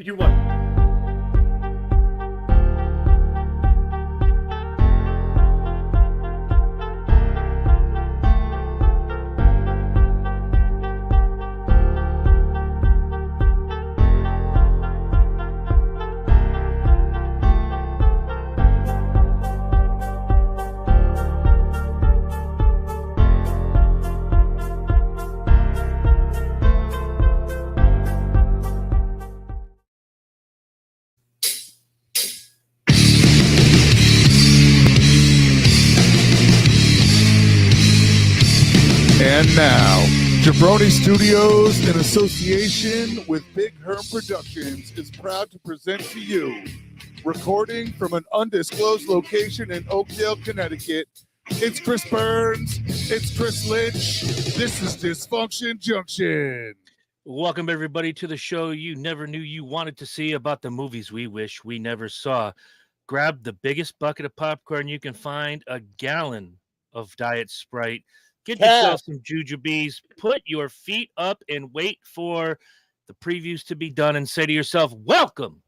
You what? And now, Jabroni Studios, in association with Big Herm Productions, is proud to present to you, recording from an undisclosed location in Oakdale, Connecticut. It's Chris Burns. It's Chris Lynch. This is Dysfunction Junction. Welcome, everybody, to the show you never knew you wanted to see about the movies we wish we never saw. Grab the biggest bucket of popcorn you can find, a gallon of Diet Sprite. Get yourself some jujubes, put your feet up, and wait for the previews to be done and say to yourself, welcome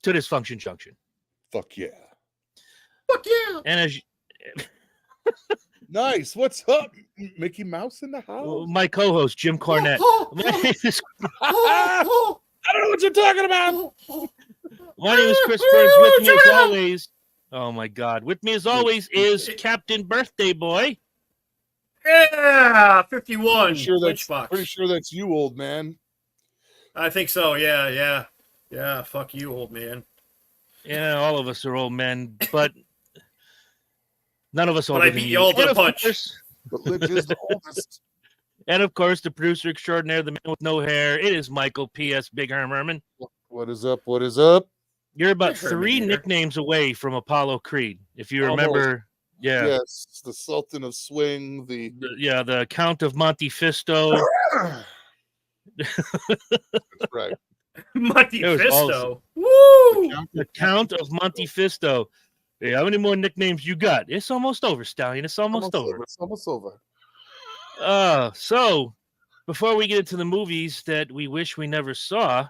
to Dysfunction Junction. Fuck yeah. Fuck yeah. And as Nice. What's up? Mickey Mouse in the house? my co-host, Jim Cornette. I don't know what you're talking about. My name is Chris Burns. With me as always, oh my God, with me as always is Captain Birthday Boy. Yeah, 51. Pretty sure that's you, old man. I think so. Yeah. Fuck you, old man. Yeah, all of us are old men, but none of us older But I than beat you all to And the of punch. course- But Lynch is the oldest. And of course, the producer extraordinaire, the man with no hair. It is Michael P.S. Big Herm Herman. What is up? What is up? You're about Big Herman 3 here. nicknames away from Apollo Creed, if you Almost. remember. Yeah, Yes, the Sultan of Swing, the the Count of Monte Fisto. That's right. Monte It was Fisto. awesome. Woo! The Count of Monte Fisto. Hey, how many more nicknames you got? It's almost over, Stallion. It's almost over. It's almost over. So before we get into the movies that we wish we never saw,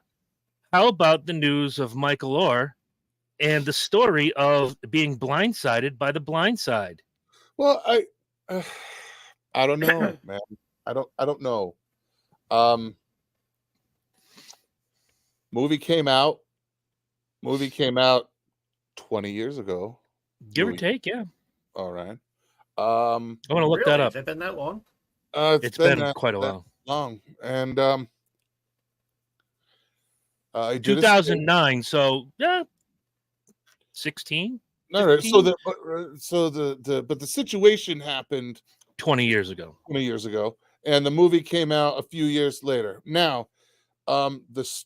how about the news of Michael Orr and the story of being blindsided by the blind side? Well, I don't know, man. I don't know. Movie came out 20 years ago. Give or Movie- take, yeah. All right. I want to look that up. Has it been that long? It's been that quite a while. long, and I did a stint- 2009, so yeah, 16, All right, 15? but the situation happened 20 years ago. 20 years ago, and the movie came out a few years later. Now, it's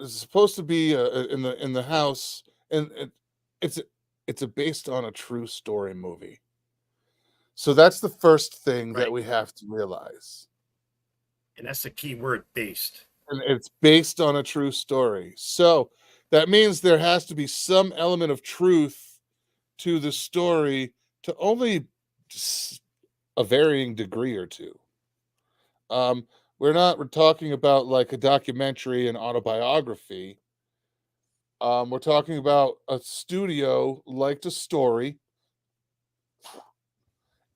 supposed to be in the house, and it's based on a true story movie. So that's the first thing that Right. we have to realize. And that's the key word, based. And it's based on a true story. So that means there has to be some element of truth to the story to only a varying degree or two. We're talking about like a documentary and autobiography. We're talking about a studio liked a story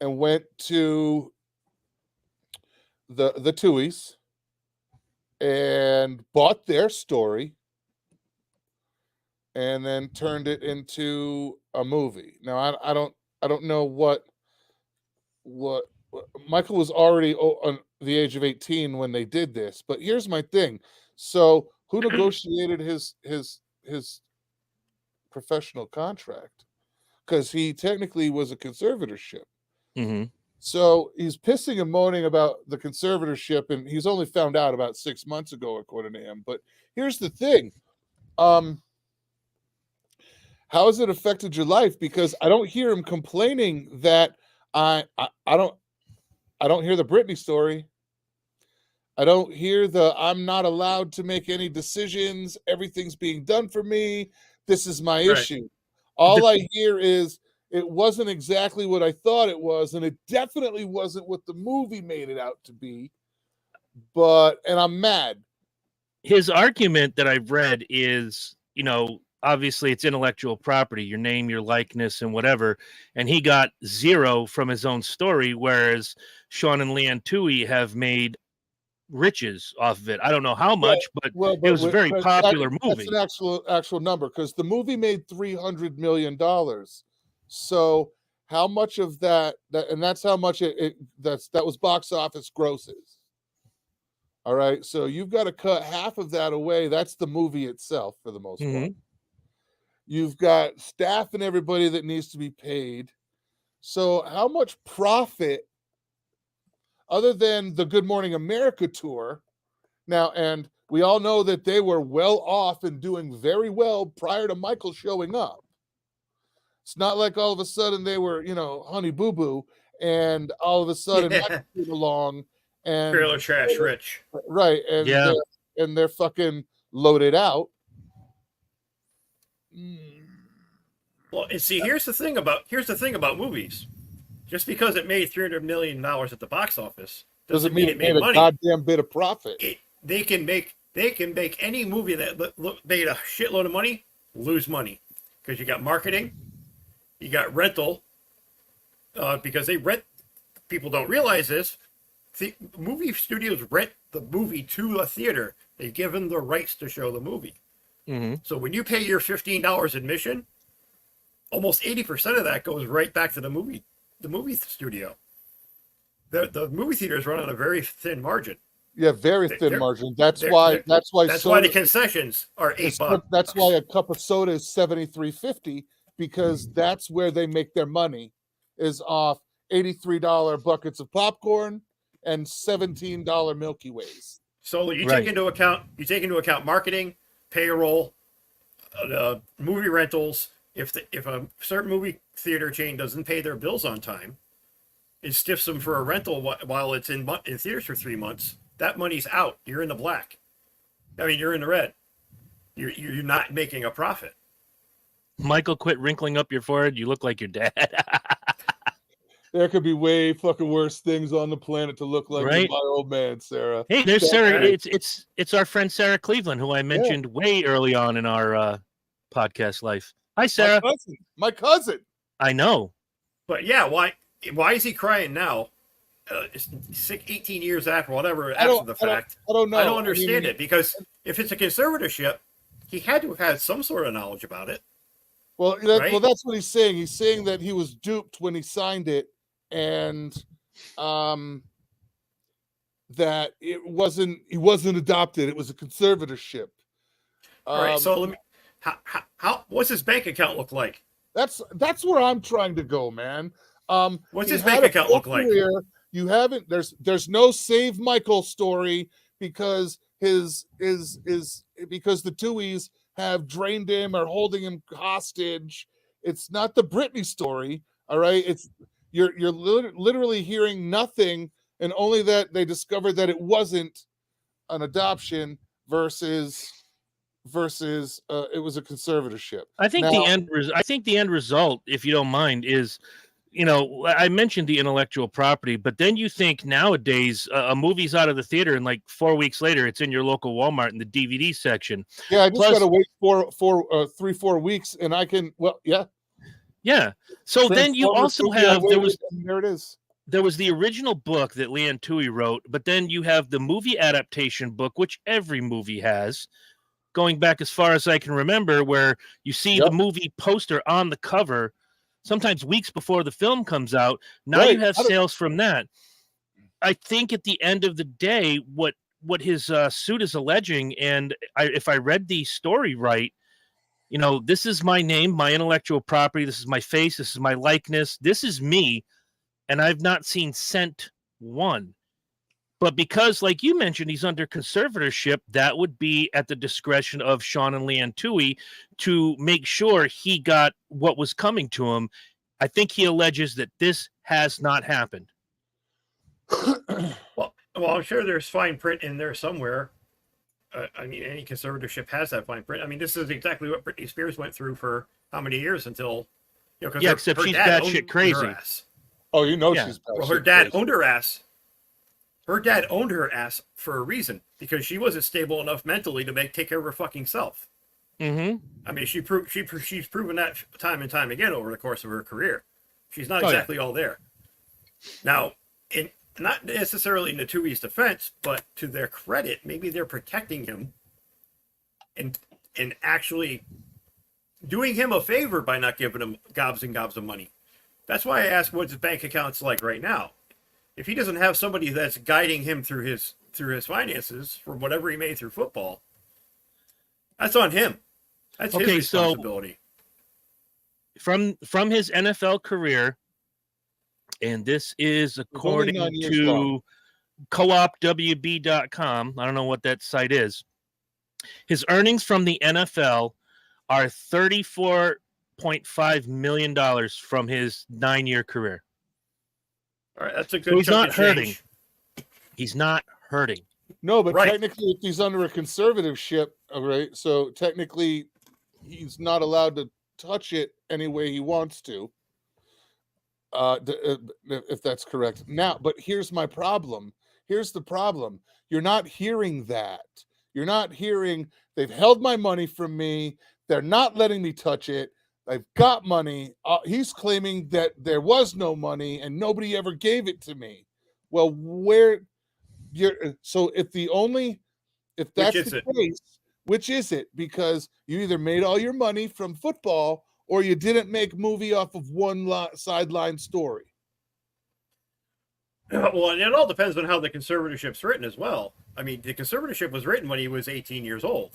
and went to the Tuohys and bought their story and then turned it into a movie. Now I don't know what Michael was already on the age of 18 when they did this, but here's my thing. So who negotiated his professional contract? Because he technically was a conservatorship. Mm-hmm. So he's pissing and moaning about the conservatorship, and he's only found out about 6 months ago, according to him. But here's the thing. How has it affected your life? Because I don't hear him complaining that I don't hear the Britney story. I don't hear the I'm not allowed to make any decisions. Everything's being done for me. This is my Right. issue. All I hear is it wasn't exactly what I thought it was, and it definitely wasn't what the movie made it out to be. And I'm mad. His argument that I've read is, obviously it's intellectual property, your name, your likeness, and whatever. And he got 0 from his own story, whereas Sean and Leanne Tui have made riches off of it. I don't know how much, but it was a very popular movie. That's an actual number, because the movie made $300 million. So how much of that and that's how much that was box office grosses. All right, so you've got to cut half of that away. That's the movie itself for the most part. You've got staff and everybody that needs to be paid. So how much profit, other than the Good Morning America tour now, and we all know that they were well off and doing very well prior to Michael showing up. It's not like all of a sudden they were, honey boo boo, and all of a sudden Michael came along and trailer trash rich, right? And they're fucking loaded out. Well, and see, here's the thing about movies. Just because it made $300 million at the box office doesn't mean it made money. A goddamn bit of profit. They can make any movie that made a shitload of money lose money, because you got marketing, you got rental, because they rent. People don't realize this. The movie studios rent the movie to a theater. They give them the rights to show the movie. So when you pay your $15 admission, almost 80% of that goes right back to the movie studio. The movie theaters run on a very thin margin. Yeah, very thin margin. That's why the concessions are $8. That's why a cup of soda is $73.50, because that's where they make their money, is off $83 buckets of popcorn and $17 Milky Ways. So you take into account marketing, payroll, movie rentals. If a certain movie theater chain doesn't pay their bills on time, it stiffs them for a rental while it's in theaters for 3 months, that money's out. You're in the black. I mean, you're in the red. You're not making a profit. Michael, quit wrinkling up your forehead. You look like your dad. There could be way fucking worse things on the planet to look like my old man, Sarah. Hey, there's Sarah. It's our friend Sarah Cleveland, who I mentioned way early on in our podcast life. Hi, Sarah. My cousin. I know. But yeah, why is he crying now? 18 years after, whatever, after the fact. I don't know. I don't understand it, because if it's a conservatorship, he had to have had some sort of knowledge about it. Well, that's what he's saying. He's saying that he was duped when he signed it, and that he wasn't adopted. It was a conservatorship. All right. So let me. How what's his bank account look like? That's where I'm trying to go, man. What's his bank account look like? You haven't. There's no Save Michael story, because because the Tuies have drained him or holding him hostage. It's not the Britney story. All right. You're literally hearing nothing, and only that they discovered that it wasn't an adoption versus it was a conservatorship. I think the end result, if you don't mind, is, I mentioned the intellectual property, but then you think nowadays a movie's out of the theater and like 4 weeks later it's in your local Walmart in the DVD section. Yeah, I just got to wait 3-4 weeks, and I can. Well, yeah. Yeah. So then you also have there it is. There was the original book that Leanne Tui wrote, but then you have the movie adaptation book, which every movie has, going back as far as I can remember, where you see the movie poster on the cover, sometimes weeks before the film comes out. Now you have sales from that. I think at the end of the day, what his suit is alleging, and if I read the story right, this is my name, my intellectual property, this is my face, this is my likeness, this is me, and I've not seen cent one. But because, like you mentioned, he's under conservatorship, that would be at the discretion of Sean and Leanne Tui to make sure he got what was coming to him. I think he alleges that this has not happened. Well, I'm sure there's fine print in there somewhere. I mean, any conservatorship has that fine print. I mean, this is exactly what Britney Spears went through for how many years until 'cause Yeah, except she's dad batshit owned crazy. her ass. Oh, you know Yeah. she's Well, batshit her dad crazy. owned her ass. Her dad owned her ass for a reason, because she wasn't stable enough mentally to take care of her fucking self. Mm-hmm. I mean, she's proven that time and time again over the course of her career. She's not Oh, yeah. exactly all there. Now, not necessarily in the Tui's defense, but to their credit, maybe they're protecting him and actually doing him a favor by not giving him gobs and gobs of money. That's why I asked what his bank account's like right now. If he doesn't have somebody that's guiding him through his finances from whatever he made through football, that's on him. That's his Okay, so- responsibility. From his NFL career, and this is only according 9 years to long. coopwb.com. I don't know what that site is. His earnings from the NFL are $34.5 million from his 9-year career. All right, that's a good. So he's chunk not of hurting. change. He's not hurting. No, but Right. technically, if he's under a conservatorship, all right, so technically he's not allowed to touch it any way he wants to. If that's correct. Now, but here's my problem. Here's the problem. You're not hearing that. You're not hearing they've held my money from me. They're not letting me touch it. I've got money. He's claiming that there was no money and nobody ever gave it to me. Well, where you're so if that's is the it? case, which is it? Because you either made all your money from football or you didn't make movie off of one sideline story. Well, and it all depends on how the conservatorship's written as well. I mean, the conservatorship was written when he was 18 years old.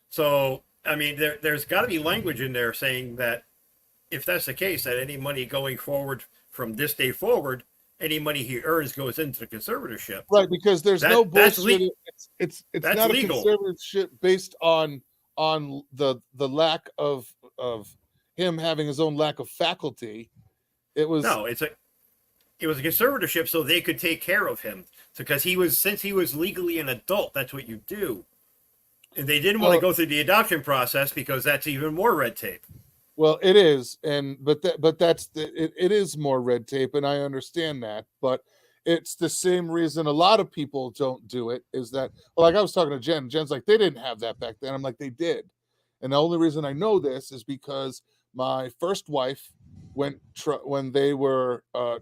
So, I mean, there's got to be language in there saying that if that's the case, that any money going forward from this day forward, any money he earns goes into the conservatorship. Right, because there's no That's bullshit. It's that's not legal. a conservatorship based on the lack of him having his own lack of faculty. It was No, it was a conservatorship so they could take care of him. Because since he was legally an adult, that's what you do. And they didn't want to go through the adoption process because that's even more red tape. Well, it is, it is more red tape, and I understand that, but it's the same reason a lot of people don't do it. Is that like I was talking to Jen? Jen's like, they didn't have that back then. I'm like, they did, and the only reason I know this is because my first wife when they were my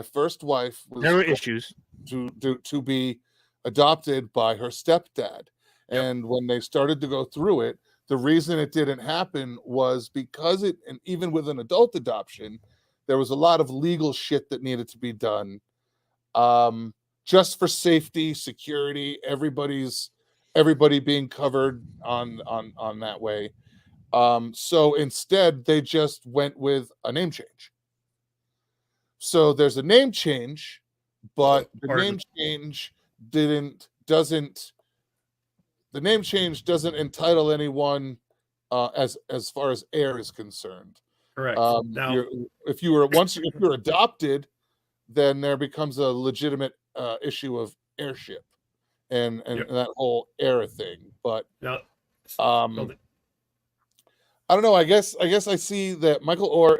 first wife was There were issues. to be adopted by her stepdad, and when they started to go through it. The reason it didn't happen was because and even with an adult adoption, there was a lot of legal shit that needed to be done, just for safety, security, everybody being covered on that way. So instead, they just went with a name change. So there's a name change, but the name change doesn't entitle anyone as far as heir is concerned. Correct. Now, if you're adopted, then there becomes a legitimate issue of heirship and that whole heir thing. But now, I don't know. I guess I see that Michael Orr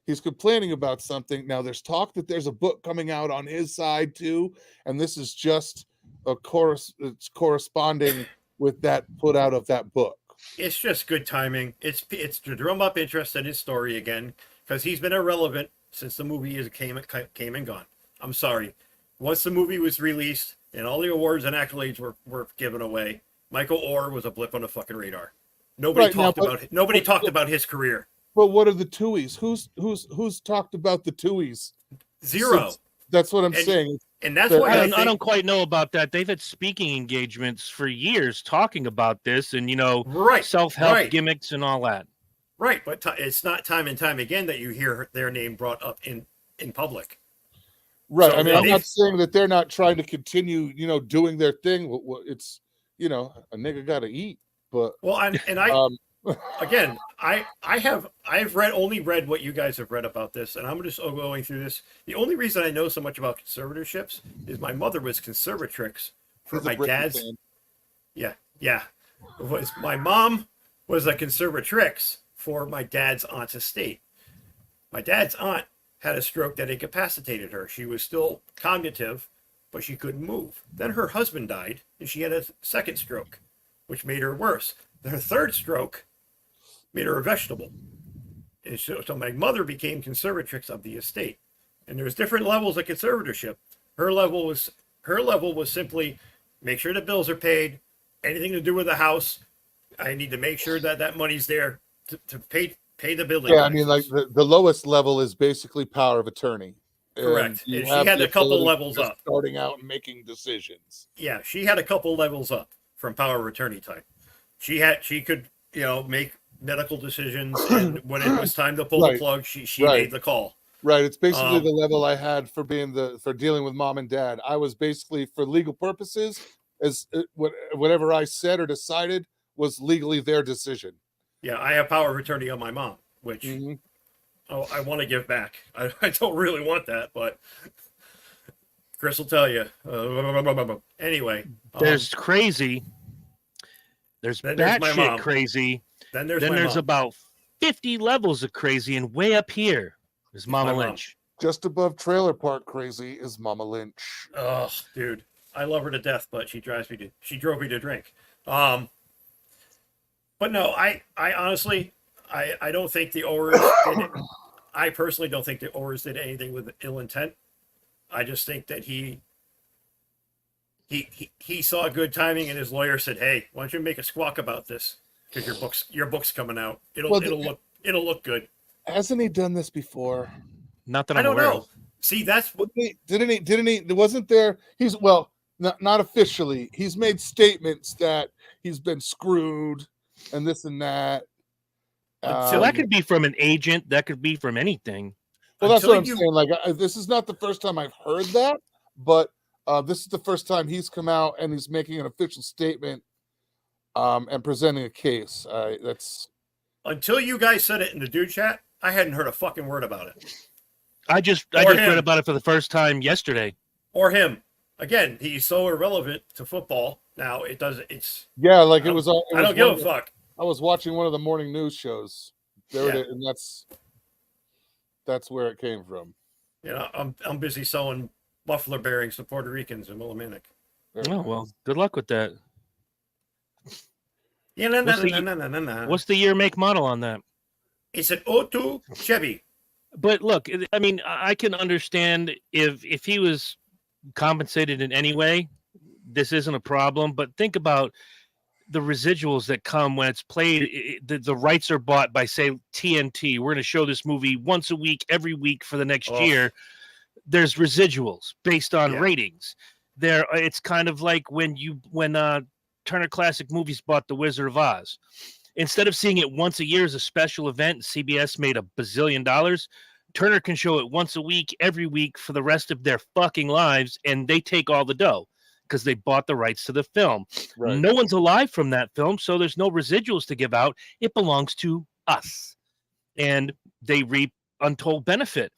he's complaining about something. Now there's talk that there's a book coming out on his side too, and this is just it's corresponding with that put out of that book. it's just good timing. It's to drum up interest in his story again, because he's been irrelevant since the movie came and gone. I'm sorry. Once the movie was released and all the awards and accolades were given away, Michael Orr was a blip on the fucking radar. Nobody talked about his career. But what are the Tuies? Who's talked about the Tuies? Zero. That's what I'm saying. And that's why I don't quite know about that. They've had speaking engagements for years talking about this and, self-help gimmicks and all that. Right, but it's not time and time again that you hear their name brought up in public. Right. So I mean, I'm not saying that they're not trying to continue, doing their thing. It's, a nigga got to eat. But again, I've only read what you guys have read about this, and I'm just going through this. The only reason I know so much about conservatorships is my mother was conservatrix for my dad's. My mom was a conservatrix for my dad's aunt's estate. My dad's aunt had a stroke that incapacitated her. She was still cognitive, but she couldn't move. Then her husband died, and she had a second stroke, which made her worse. Her third stroke made her a vegetable. And so my mother became conservatrix of the estate. And there's different levels of conservatorship. Her level was simply make sure the bills are paid, anything to do with the house. I need to make sure that that money's there to pay the building. Yeah, I mean, like the lowest level is basically power of attorney. Correct. And And she had the a couple ability levels to up. starting out and making decisions. Yeah, she had a couple levels up from power of attorney type. She could, make medical decisions, and when it was time to pull the Right. plug, she Right. made the call. Right. It's basically the level I had for dealing with mom and dad. I was basically, for legal purposes, whatever I said or decided was legally their decision. Yeah, I have power of attorney on my mom, which Mhm. I want to give back. I don't really want that, but Chris will tell you. Anyway, There's crazy. There's Then there's my batshit mom. crazy. then there's Then my there's mom. about 50 levels of crazy, and way up here is Mama my mom. Lynch. Just above Trailer Park crazy is Mama Lynch. Oh, dude, I love her to death, but she drove me to drink. But no, I honestly, I don't think the Orrs did it. I personally don't think the Orrs did anything with ill intent. I just think that he saw good timing, and his lawyer said, "Hey, why don't you make a squawk about this? Because your book's coming out. It'll look good." Hasn't he done this before? Not that I I'm don't aware know. of. See, that's what Didn't he? Wasn't there? He's not officially. He's made statements that he's been screwed and this and that. So that could be from an agent. That could be from anything. Well, that's what I'm until saying. Like, this is not the first time I've heard that, but this is the first time he's come out and he's making an official statement, and presenting a case. Until you guys said it in the dude chat, I hadn't heard a fucking word about it. I just Or read him. about it for the first time yesterday. Or him. Again, he's so irrelevant to football. Now it doesn't. It's. Yeah, like I it was. I don't give a fuck. I was watching one of the morning news shows. There it Yeah. is, and that's where it came from. I'm busy selling muffler bearings to Puerto Ricans in Willimantic. Oh well, good luck with that. Yeah, no. What's the year, make, model on that? It's an O2 Chevy. But look, I mean, I can understand if he was compensated in any way, this isn't a problem. But think about the residuals that come when it's played. The rights are bought by, say, TNT. We're going to show this movie once a week, every week for the next year. There's residuals based on ratings. It's kind of like when Turner Classic Movies bought The Wizard of Oz. Instead of seeing it once a year as a special event, CBS made $1 bazillion. Turner can show it once a week, every week for the rest of their fucking lives, and they take all the dough because they bought the rights to the film. Right. No one's alive from that film, so there's no residuals to give out. It belongs to us, and they reap untold benefit.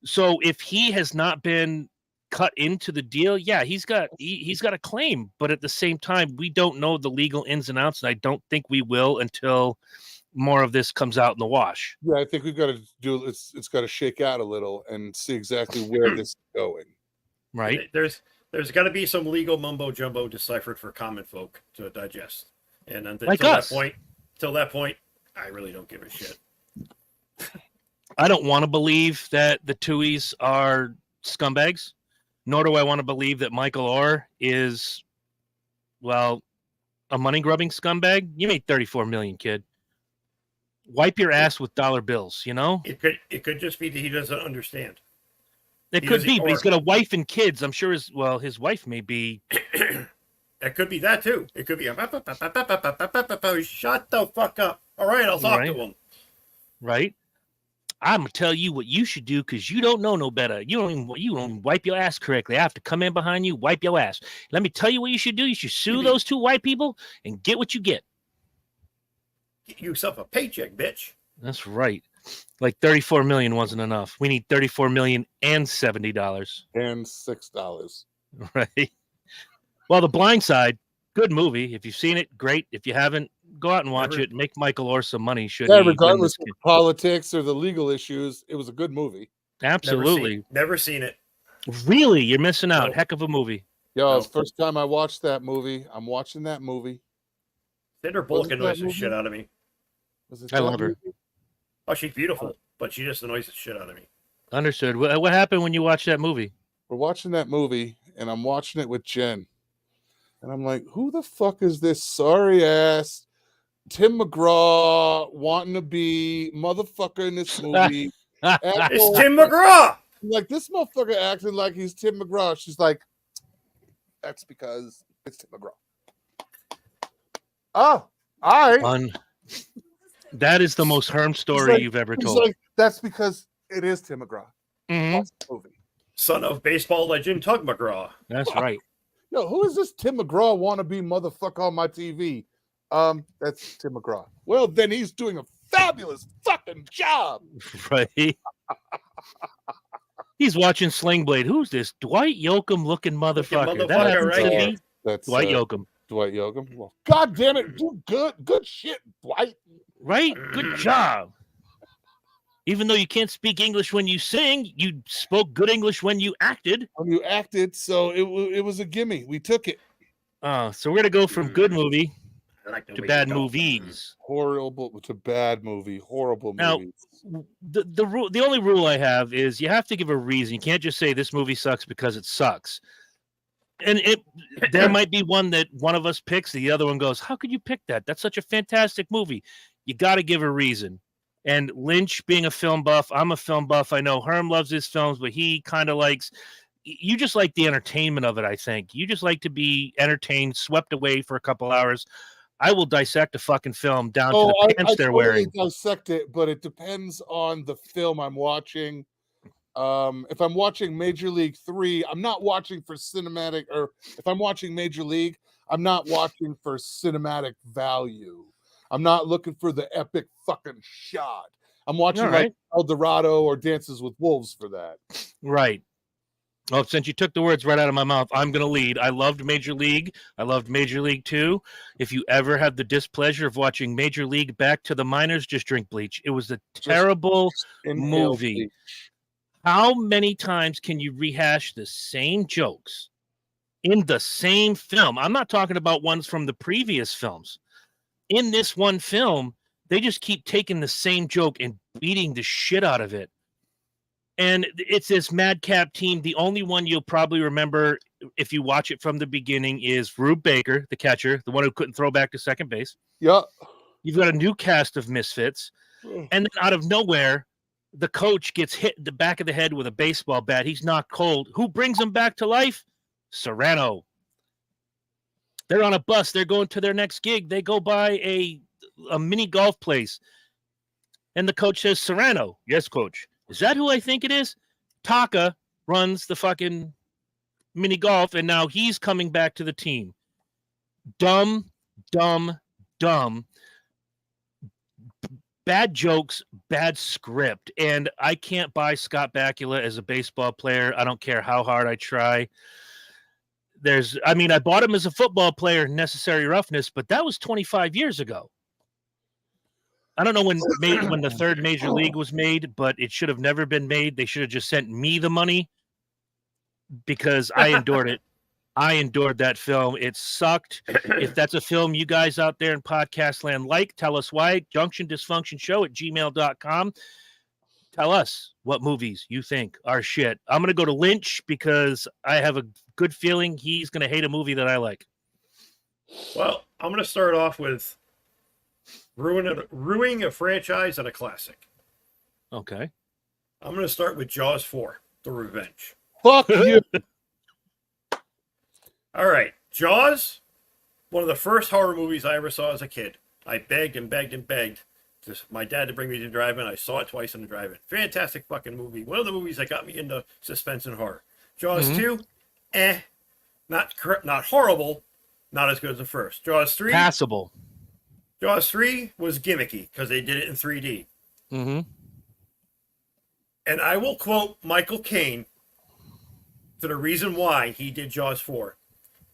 So if he has not been cut into the deal, yeah, he's got a claim, but at the same time, we don't know the legal ins and outs, and I don't think we will until more of this comes out in the wash. Yeah, I think we've got to do. It's got to shake out a little and see exactly where this is going. Right? There's got to be some legal mumbo jumbo deciphered for common folk to digest. And until Like us. that point, I really don't give a shit. I don't want to believe that the Tuohys are scumbags, nor do I want to believe that Michael Orr is, well, a money grubbing scumbag. You made $34 million, kid. Wipe your ass with dollar bills, you know? It could just be that he doesn't understand. It He could doesn't- be, but he's or- got a wife and kids. I'm sure his wife may be. It could be that too. It could be shut the fuck up. All right, I'll talk to Right. him. Right? I'm gonna tell you what you should do because you don't know no better. You don't even wipe your ass correctly. I have to come in behind you, wipe your ass. Let me tell you what you should do. You should sue those two white people and get what you get. Get yourself a paycheck, bitch. That's right. Like 34 million wasn't enough. We need 34 million and $70. And $6. Right. Well, The Blind Side, good movie. If you've seen it, great. If you haven't, Go out and watch Never- it. Make Michael Orr some money. Should Yeah, he win regardless this of politics or the legal issues, it was a good movie. Absolutely. Never seen it. Really, you're missing out. Nope. Heck of a movie. Yo, it's Nope. the first time I watched that movie. I'm watching that movie. Sandra Bullock Wasn't that annoys the movie? shit out of me. Was it I that love her. movie? Oh, she's beautiful, but she just annoys the shit out of me. Understood. What happened when you watched that movie? We're watching that movie, and I'm watching it with Jen. And I'm like, who the fuck is this sorry ass Tim McGraw wanting to be motherfucker in this movie? It's Tim McGraw. I'm like, this motherfucker acting like he's Tim McGraw. She's like, that's because it's Tim McGraw. Oh, all right. Fun. That is the most Herm story like- you've ever He's told. like, that's because it is Tim McGraw. Mhm. Watch the movie. Son of baseball legend Tug McGraw. That's right. Yo, who is this Tim McGraw wannabe motherfucker on my TV? That's Tim McGraw. Well, then he's doing a fabulous fucking job. Right. He's watching Sling Blade. Who's this Dwight Yoakam looking motherfucker? That motherfucker, happens to right? be That's Dwight Yoakam. Dwight Yoakam. Well, God damn it, do good shit, Dwight. Right? Good job. Even though you can't speak English when you sing, you spoke good English when you acted. When you acted, so it was a gimme. We took it. So we're gonna go from good movie I like the to way bad you talk. movies. Horrible to bad movie. Horrible Now- movie. The rule, the only rule I have is you have to give a reason. You can't just say this movie sucks because it sucks. And there might be one that one of us picks, the other one goes, "How could you pick that? That's such a fantastic movie." You got to give a reason. And Lynch, being a film buff, I'm a film buff. I know Herm loves his films, but he kind of likes. You just like the entertainment of it. I think you just like to be entertained, swept away for a couple hours. I will dissect a fucking film down to the pants they're wearing. Dissect it, but it depends on the film I'm watching. If I'm watching Major League 3, I'm not watching for cinematic, or if I'm watching Major League, I'm not watching for cinematic value. I'm not looking for the epic fucking shot. I'm watching All like right. El Dorado or Dances with Wolves for that. Right. Well, since you took the words right out of my mouth, I'm going to lead. I loved Major League. I loved Major League 2. If you ever have the displeasure of watching Major League back to the minors, just drink bleach. It was a terrible Inhale movie. bleach. How many times can you rehash the same jokes in the same film? I'm not talking about ones from the previous films. In this one film, they just keep taking the same joke and beating the shit out of it. And it's this madcap team. The only one you'll probably remember if you watch it from the beginning is Rube Baker, the catcher, the one who couldn't throw back to second base. Yeah. You've got a new cast of misfits. And then out of nowhere, the coach gets hit in the back of the head with a baseball bat. He's knocked cold. Who brings him back to life? Serrano. They're on a bus. They're going to their next gig. They go by a mini golf place. And the coach says, Serrano. Yes, coach. Is that who I think it is? Taka runs the fucking mini golf, and now he's coming back to the team. Dumb. Bad jokes, bad script. And I can't buy Scott Bakula as a baseball player. I don't care how hard I try. I bought him as a football player, Necessary Roughness, but that was 25 years ago. I don't know when the third Major League was made, but it should have never been made. They should have just sent me the money because I endured it. I endured that film. It sucked. If that's a film you guys out there in podcast land like, tell us why. JunctionDysfunctionShow@gmail.com. Tell us what movies you think are shit. I'm going to go to Lynch because I have a good feeling he's going to hate a movie that I like. Well, I'm going to start off with ruining a franchise and a classic. Okay. I'm going to start with Jaws 4, The Revenge. Fuck you. All right. Jaws, one of the first horror movies I ever saw as a kid. I begged and begged and begged my dad to bring me to drive-in. I saw it twice in the drive-in. Fantastic fucking movie. One of the movies that got me into suspense and horror. Jaws 2, not horrible, not as good as the first. Jaws 3, Passable. Jaws 3 was gimmicky because they did it in 3D. Mm-hmm. And I will quote Michael Caine for the reason why he did Jaws 4.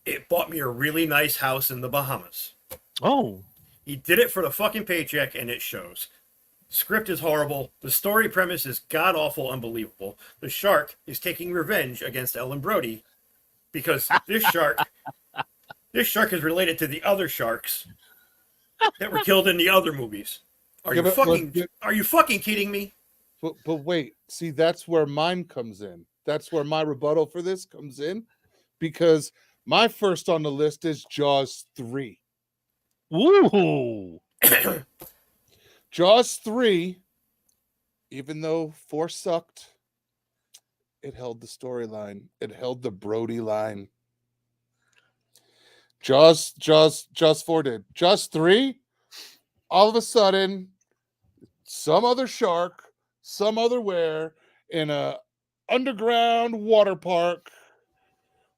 It bought me a really nice house in the Bahamas. Oh, He did it for the fucking paycheck, and it shows. Script is horrible. The story premise is god awful, unbelievable. The shark is taking revenge against Ellen Brody because this shark is related to the other sharks that were killed in the other movies. Are you fucking kidding me? But wait, see, that's where mine comes in. That's where my rebuttal for this comes in, because my first on the list is Jaws 3. Ooh. Jaws 3, even though 4 sucked, it held the storyline. It held the Brody line. Jaws 4 did. Jaws 3, all of a sudden, some other shark, some other where, in a underground water park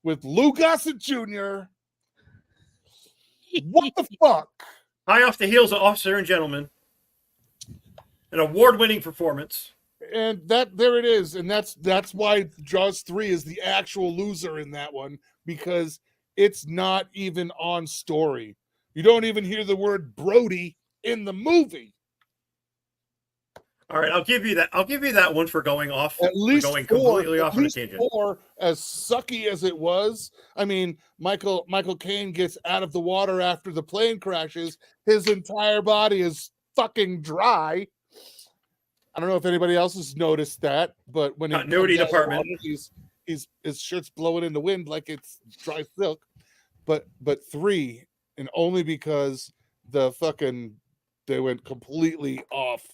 with Lou Gossett Jr. What the fuck? High off the heels of Officer and Gentleman. An award-winning performance. And there it is. And that's why Jaws 3 is the actual loser in that one, because it's not even on story. You don't even hear the word Brody in the movie. All right, I'll give you that. I'll give you that one for going off. At least going four, completely off on a tangent. 4, as sucky as it was. I mean, Michael Caine gets out of the water after the plane crashes. His entire body is fucking dry. I don't know if anybody else has noticed that, but when Continuity department, his shirt's blowing in the wind like it's dry silk. But 3, and only because they went completely off.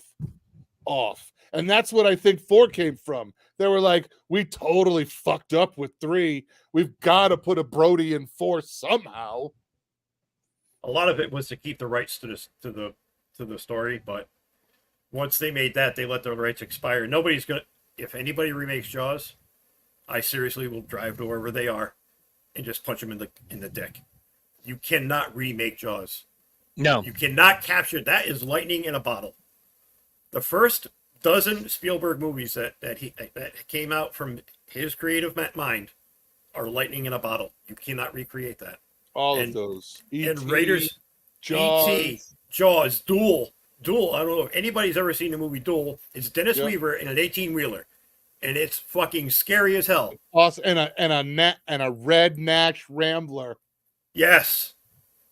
And that's what I think 4 came from. They were like, we totally fucked up with 3. We've got to put a Brody in 4 somehow. A lot of it was to keep the rights to the story, but once they made that, they let the rights expire. Nobody's gonna. If anybody remakes Jaws, I seriously will drive to wherever they are and just punch them in the dick. You cannot remake Jaws. No, you cannot capture that. Is lightning in a bottle. The first dozen Spielberg movies that came out from his creative mind are lightning in a bottle. You cannot recreate that. All of those. And Raiders, Jaws. E.T., Jaws, Duel. I don't know if anybody's ever seen the movie Duel. It's Dennis Weaver in an 18-wheeler, and it's fucking scary as hell. Awesome. And a red Nash Rambler. Yes,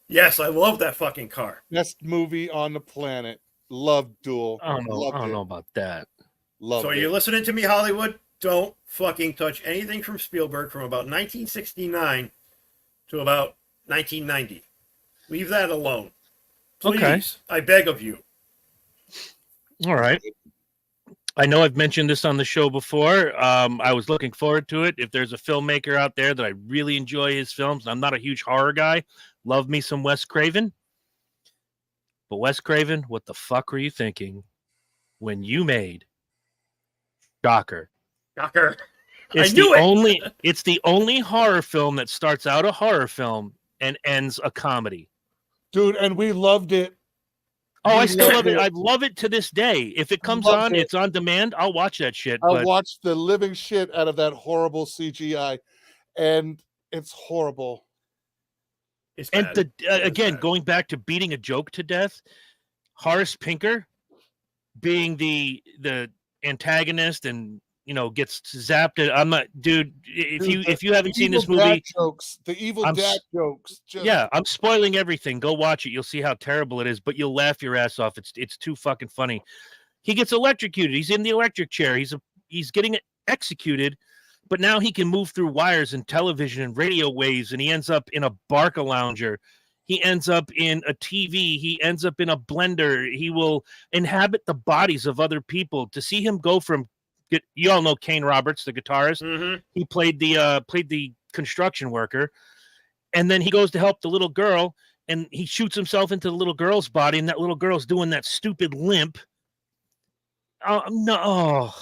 I love that fucking car. Best movie on the planet. Love Duel. I don't know about that. So you're listening to me, Hollywood? Don't fucking touch anything from Spielberg from about 1969 to about 1990. Leave that alone. Please, okay. I beg of you. All right. I know I've mentioned this on the show before. I was looking forward to it. If there's a filmmaker out there that I really enjoy his films, I'm not a huge horror guy. Love me some Wes Craven. But Wes Craven, what the fuck were you thinking when you made Shocker? It's the only horror film that starts out a horror film and ends a comedy. Dude, and we loved it. Oh, I still love it. I love it to this day. If it comes on, it's on demand. I'll watch that shit. I'll watch the living shit out of that horrible CGI, and it's horrible. It's and bad. Again, going back to beating a joke to death, Horace Pinker being the antagonist and gets zapped. I'm not, dude. If you haven't seen this movie, the evil dad jokes. Yeah, I'm spoiling everything. Go watch it. You'll see how terrible it is, but you'll laugh your ass off. It's too fucking funny. He gets electrocuted. He's in the electric chair. He's getting executed, but now he can move through wires and television and radio waves, and he ends up in a Barcalounger. He ends up in a TV. He ends up in a blender. He will inhabit the bodies of other people. To see him go from, you all know Kane Roberts, the guitarist. Mm-hmm. He played the construction worker, and then he goes to help the little girl, and he shoots himself into the little girl's body, and that little girl's doing that stupid limp. Oh no!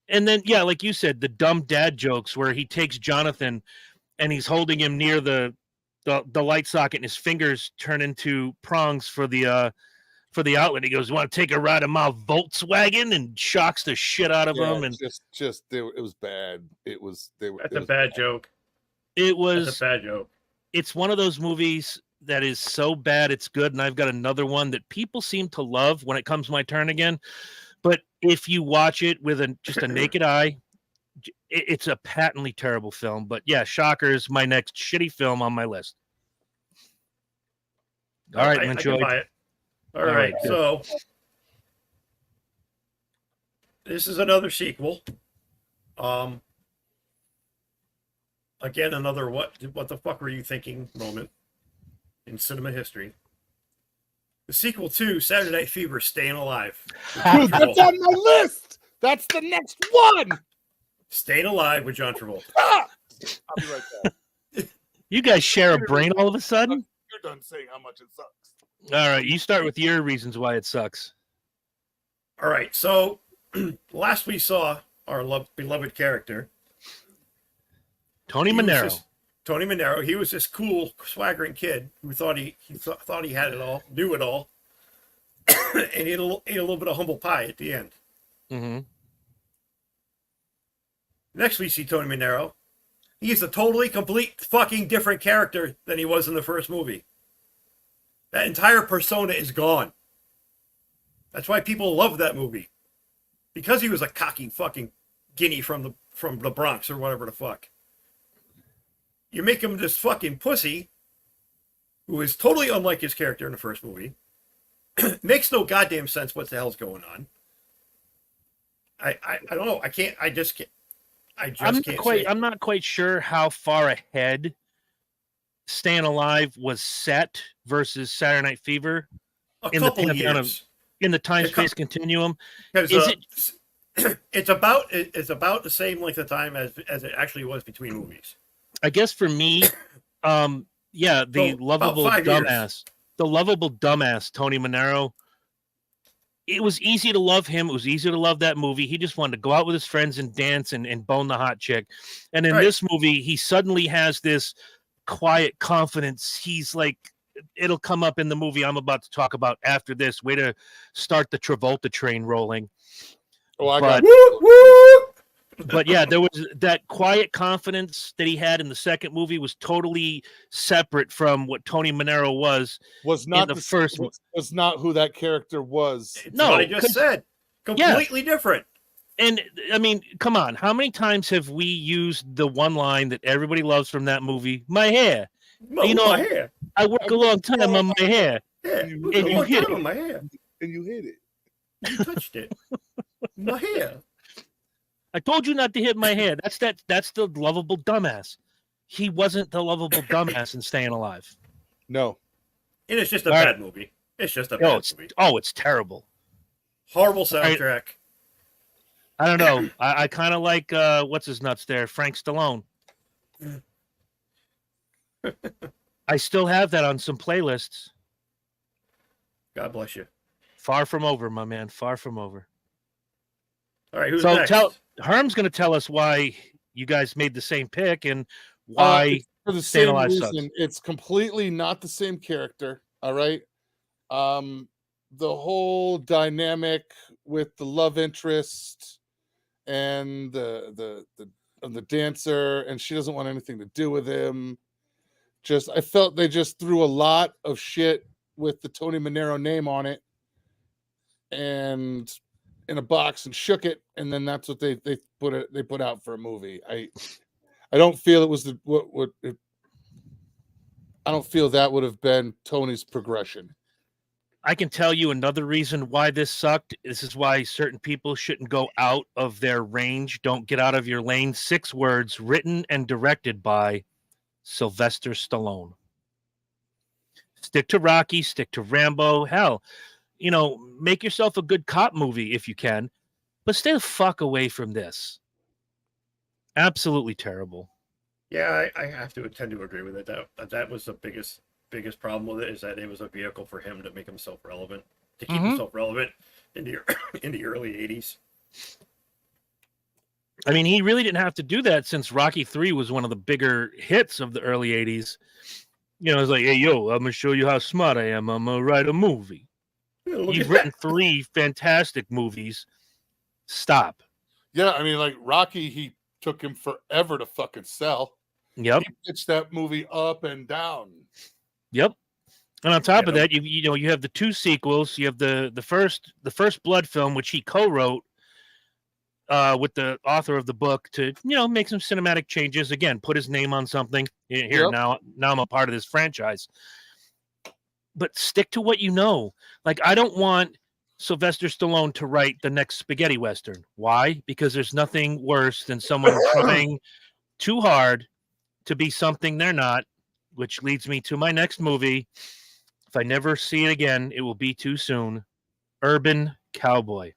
And then, yeah, like you said, the dumb dad jokes where he takes Jonathan and he's holding him near the light socket, and his fingers turn into prongs for the outlet. He goes, "Want to take a ride in my Volkswagen?" and shocks the shit out of him. And it was bad. It was. That's a bad joke. It was That's a bad joke. It's one of those movies that is so bad it's good, and I've got another one that people seem to love when it comes my turn again. But if you watch it with just a naked eye, it's a patently terrible film. But yeah, Shocker is my next shitty film on my list. All right, I can buy it. All right, good. so this is another sequel. Again, another what the fuck were you thinking moment in cinema history. The sequel to Saturday Night Fever, Staying Alive. Dude, that's on my list. That's the next one. Staying Alive with John Travolta. Ah! I'll be right back. You guys share a brain all of a sudden? You're done saying how much it sucks. All right, you start with your reasons why it sucks. All right, so last we saw our beloved character, Tony he was Manero. this- Tony Manero. He was this cool, swaggering kid who thought he had it all, knew it all, and ate a little bit of humble pie at the end. Mm-hmm. Next, we see Tony Manero. He's a totally, complete, fucking different character than he was in the first movie. That entire persona is gone. That's why people love that movie, because he was a cocky fucking guinea from the Bronx or whatever the fuck. You make him this fucking pussy, who is totally unlike his character in the first movie. Makes no goddamn sense what the hell's going on. I don't know. I just can't. I'm not quite sure how far ahead Staying Alive was set versus Saturday Night Fever A in the couple pantheon of- years. in the time-space continuum. Because Is it's about the same length of time as it actually was between movies. I guess for me, yeah, the So, about lovable 5 years. dumbass Tony Manero. It was easy to love him. It was easy to love that movie. He just wanted to go out with his friends and dance and bone the hot chick. And in Right. this movie, he suddenly has this quiet confidence. He's like, it'll come up in the movie I'm about to talk about after this. Way to start the Travolta train rolling. Oh, I But- got Whoop, whoop. But yeah, there was that quiet confidence that he had in the second movie was totally separate from what Tony Manero was. was not the first one. was not who that character was. It's No, what I just 'cause- said. Completely different. And I mean, come on, how many times have we used the one line that everybody loves from that movie? My hair. You know, my hair. I work a long time on my hair. Yeah, and you look hit down it. on my hair. And you hit it. You touched it. My hair. I told you not to hit my hair. That's the lovable dumbass. He wasn't the lovable dumbass in Staying Alive. No. And it's just a All right. bad movie. It's just a Oh, bad movie. it's terrible. Horrible right. soundtrack. I don't know. I kind of like what's his nuts there, Frank Stallone. I still have that on some playlists. God bless you. Far from over, my man. Far from over. All right, who's So next? Herm's going to tell us why you guys made the same pick and why. It's for the Staying same Alive reason. sucks. It's completely not the same character. All right. The whole dynamic with the love interest and the dancer, and she doesn't want anything to do with him. I felt they just threw a lot of shit with the Tony Manero name on it and in a box and shook it, and then that's what they put out for a movie. I don't feel it was I don't feel that would have been Tony's progression. I can tell you another reason why this sucked. This is why certain people shouldn't go out of their range. Don't get out of your lane. 6 words, written and directed by Sylvester Stallone. Stick to Rocky, stick to Rambo. Hell, make yourself a good cop movie if you can, but stay the fuck away from this. Absolutely terrible. Yeah, I have to tend to agree with it. That was the biggest problem with it, is that it was a vehicle for him to make himself relevant, to keep himself relevant in the early 80s. I mean, he really didn't have to do that since Rocky 3 was one of the bigger hits of the early 80s. It's like, hey, yo, I'm going to show you how smart I am. I'm going to write a movie. Yeah, look You've at written that. 3 fantastic movies. Stop. Yeah, I mean, like Rocky, he took him forever to fucking sell. Yep. He pitched that movie up and down. Yep. And on top You of know? that, you have the 2 sequels. You have the first Blood film, which he co-wrote with the author of the book to make some cinematic changes. Again, put his name on something. Here Yep. now I'm a part of this franchise. But stick to what you know. Like, I don't want Sylvester Stallone to write the next spaghetti western. Why? Because there's nothing worse than someone trying too hard to be something they're not, which leads me to my next movie. If I never see it again, it will be too soon. Urban Cowboy.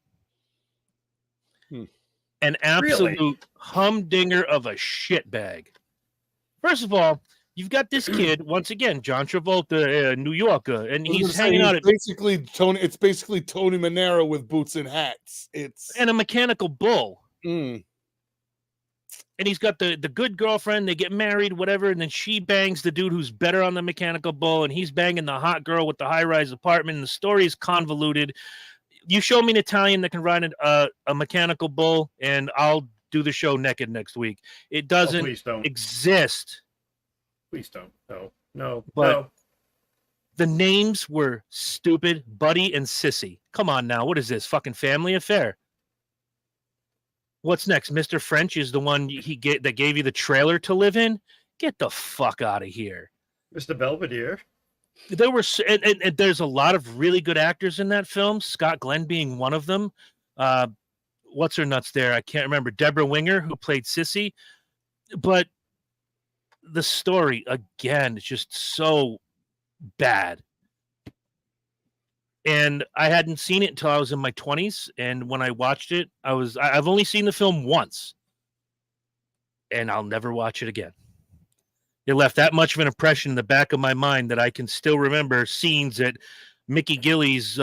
An absolute humdinger of a shitbag. First of all, you've got this kid, once again, John Travolta, New Yorker, and he's hanging out at basically Tony. It's basically Tony Manero with boots and hats. and a mechanical bull. Mm. And he's got the good girlfriend. They get married, whatever, and then she bangs the dude who's better on the mechanical bull, and he's banging the hot girl with the high-rise apartment. And the story is convoluted. You show me an Italian that can ride a mechanical bull, and I'll do the show naked next week. It doesn't please don't. exist. Please don't. No. But the names were stupid. Buddy and Sissy. Come on now. What is this? Fucking Family Affair. What's next? Mr. French is the one that gave you the trailer to live in? Get the fuck out of here. Mr. Belvedere. There were and there's a lot of really good actors in that film. Scott Glenn being one of them. What's her nuts there? I can't remember. Deborah Winger, who played Sissy. But the story, again, is just so bad. And I hadn't seen it until I was in my 20s. And when I watched it, I've only seen the film once. And I'll never watch it again. It left that much of an impression in the back of my mind that I can still remember scenes at Mickey Gilley's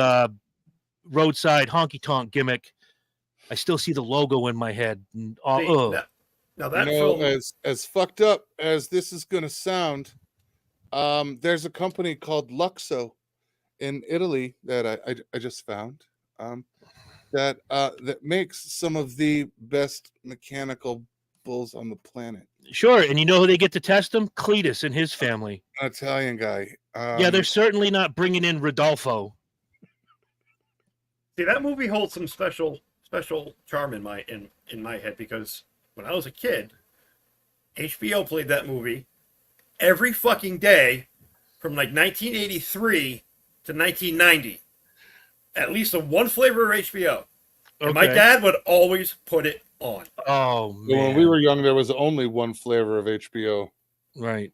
roadside honky-tonk gimmick. I still see the logo in my head. And Now that film, as fucked up as this is going to sound, there's a company called Luxo in Italy that I just found that makes some of the best mechanical bulls on the planet. Sure, and you know who they get to test them? Cletus and his family. An Italian guy. Yeah, they're certainly not bringing in Rodolfo. see, that movie holds some special charm in my head because when I was a kid, HBO played that movie every fucking day from like 1983 to 1990. At least in one flavor of HBO. And my dad would always put it on. Oh, man. So when we were young, there was only one flavor of HBO. Right.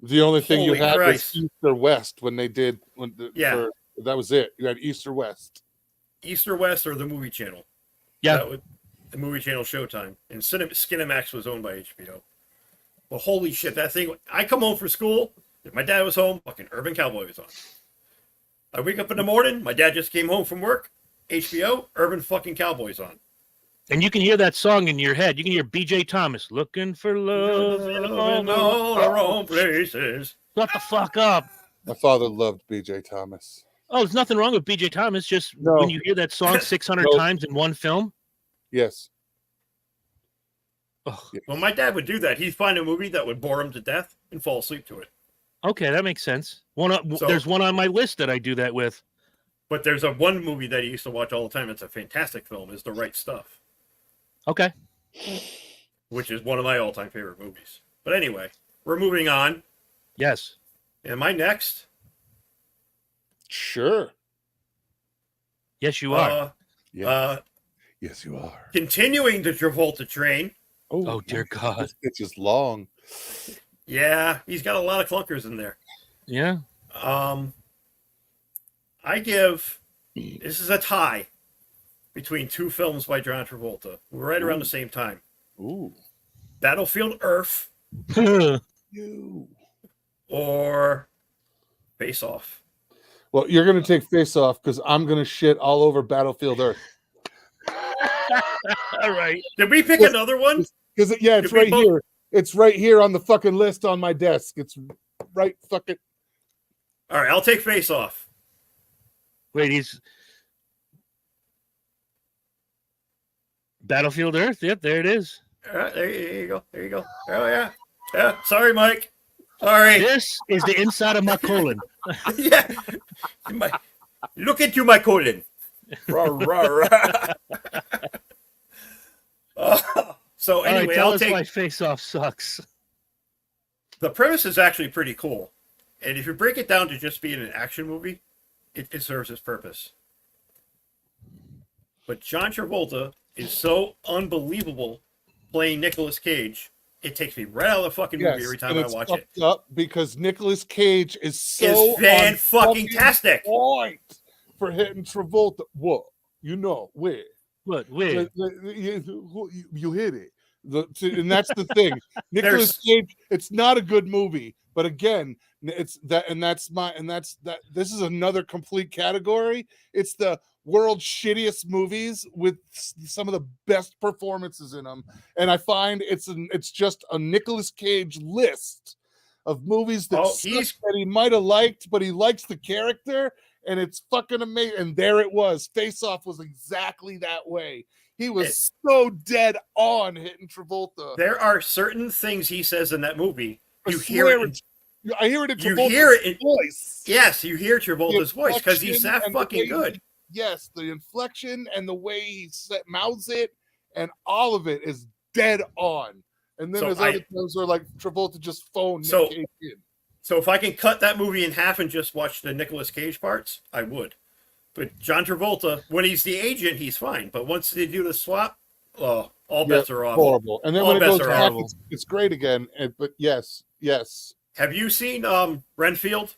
The only thing Holy you had Christ. was East or West when they did. That was it. You had East or West. East or West or the movie channel. Yeah. The movie channel Showtime. And Cinemax was owned by HBO. Well, holy shit, that thing. I come home from school. If my dad was home, fucking Urban Cowboy was on. I wake up in the morning. My dad just came home from work. HBO, Urban fucking Cowboys on. And you can hear that song in your head. You can hear B.J. Thomas, looking for love in all the wrong places. Shut the fuck up. My father loved B.J. Thomas. Oh, there's nothing wrong with B.J. Thomas. Just No. when you hear that song 600 No. times in one film. Yes. Ugh. Well, my dad would do that. He'd find a movie that would bore him to death and fall asleep to it. Okay, that makes sense. So- There's one on my list that I do that with. But there's one movie that he used to watch all the time. It's a fantastic film. Is The Right Stuff, Okay. which is one of my all-time favorite movies. But anyway, we're moving on. Yes. Am I next? Sure. Yes, you are. Yes, you are. Continuing the Travolta train. Oh, dear God. This bitch is long. Yeah, he's got a lot of clunkers in there. Yeah. I give. This is a tie between two films by John Travolta. We're right around the same time. Ooh. Battlefield Earth You. or Face Off. Well, you're going to take Face Off because I'm going to shit all over Battlefield Earth. All right. Did we pick another one? Because, yeah, it's Did we right both- here. It's right here on the fucking list on my desk. It's right fucking. All right, I'll take Face Off. Wait, he's Battlefield Earth. Yep, there it is. All right, there you go. There you go. Oh, yeah. Yeah, sorry, Mike. All right. This is the inside of my colon. Yeah. Look into my colon. Rah, rah, rah. So All right, anyway, tell I'll us take why Face Off sucks. the premise is actually pretty cool, and if you break it down to just being an action movie, it serves its purpose. But John Travolta is so unbelievable playing Nicolas Cage. It takes me right out of the fucking movie every time and I it's watch it. fucked up because Nicolas Cage is so It's fan on fucking tastic. point for hitting Travolta. What? You know, where? What? Wait. You hit it. And that's the thing. Nicolas Cage, it's not a good movie, but again, it's that, and that's that. This is another complete category. It's the world's shittiest movies with some of the best performances in them, and I find it's just a Nicolas Cage list of movies that, that he might have liked, but he likes the character, and it's fucking amazing. And there it was. Face Off was exactly that way. He was so dead on hitting Travolta. There are certain things he says in that movie. You hear it. I hear it in You Travolta's hear it in voice. Yes, you hear Travolta's voice because he's that fucking good. Yes, the inflection and the way he mouths it, and all of it is dead on. And then there's other times where like Travolta just phoned Nick Cage in. So if I can cut that movie in half and just watch the Nicolas Cage parts, I would. But John Travolta, when he's the agent, he's fine. But once they do the swap, all bets are off. Horrible. And then all when it goes are back, it's great again. But yes. Have you seen Renfield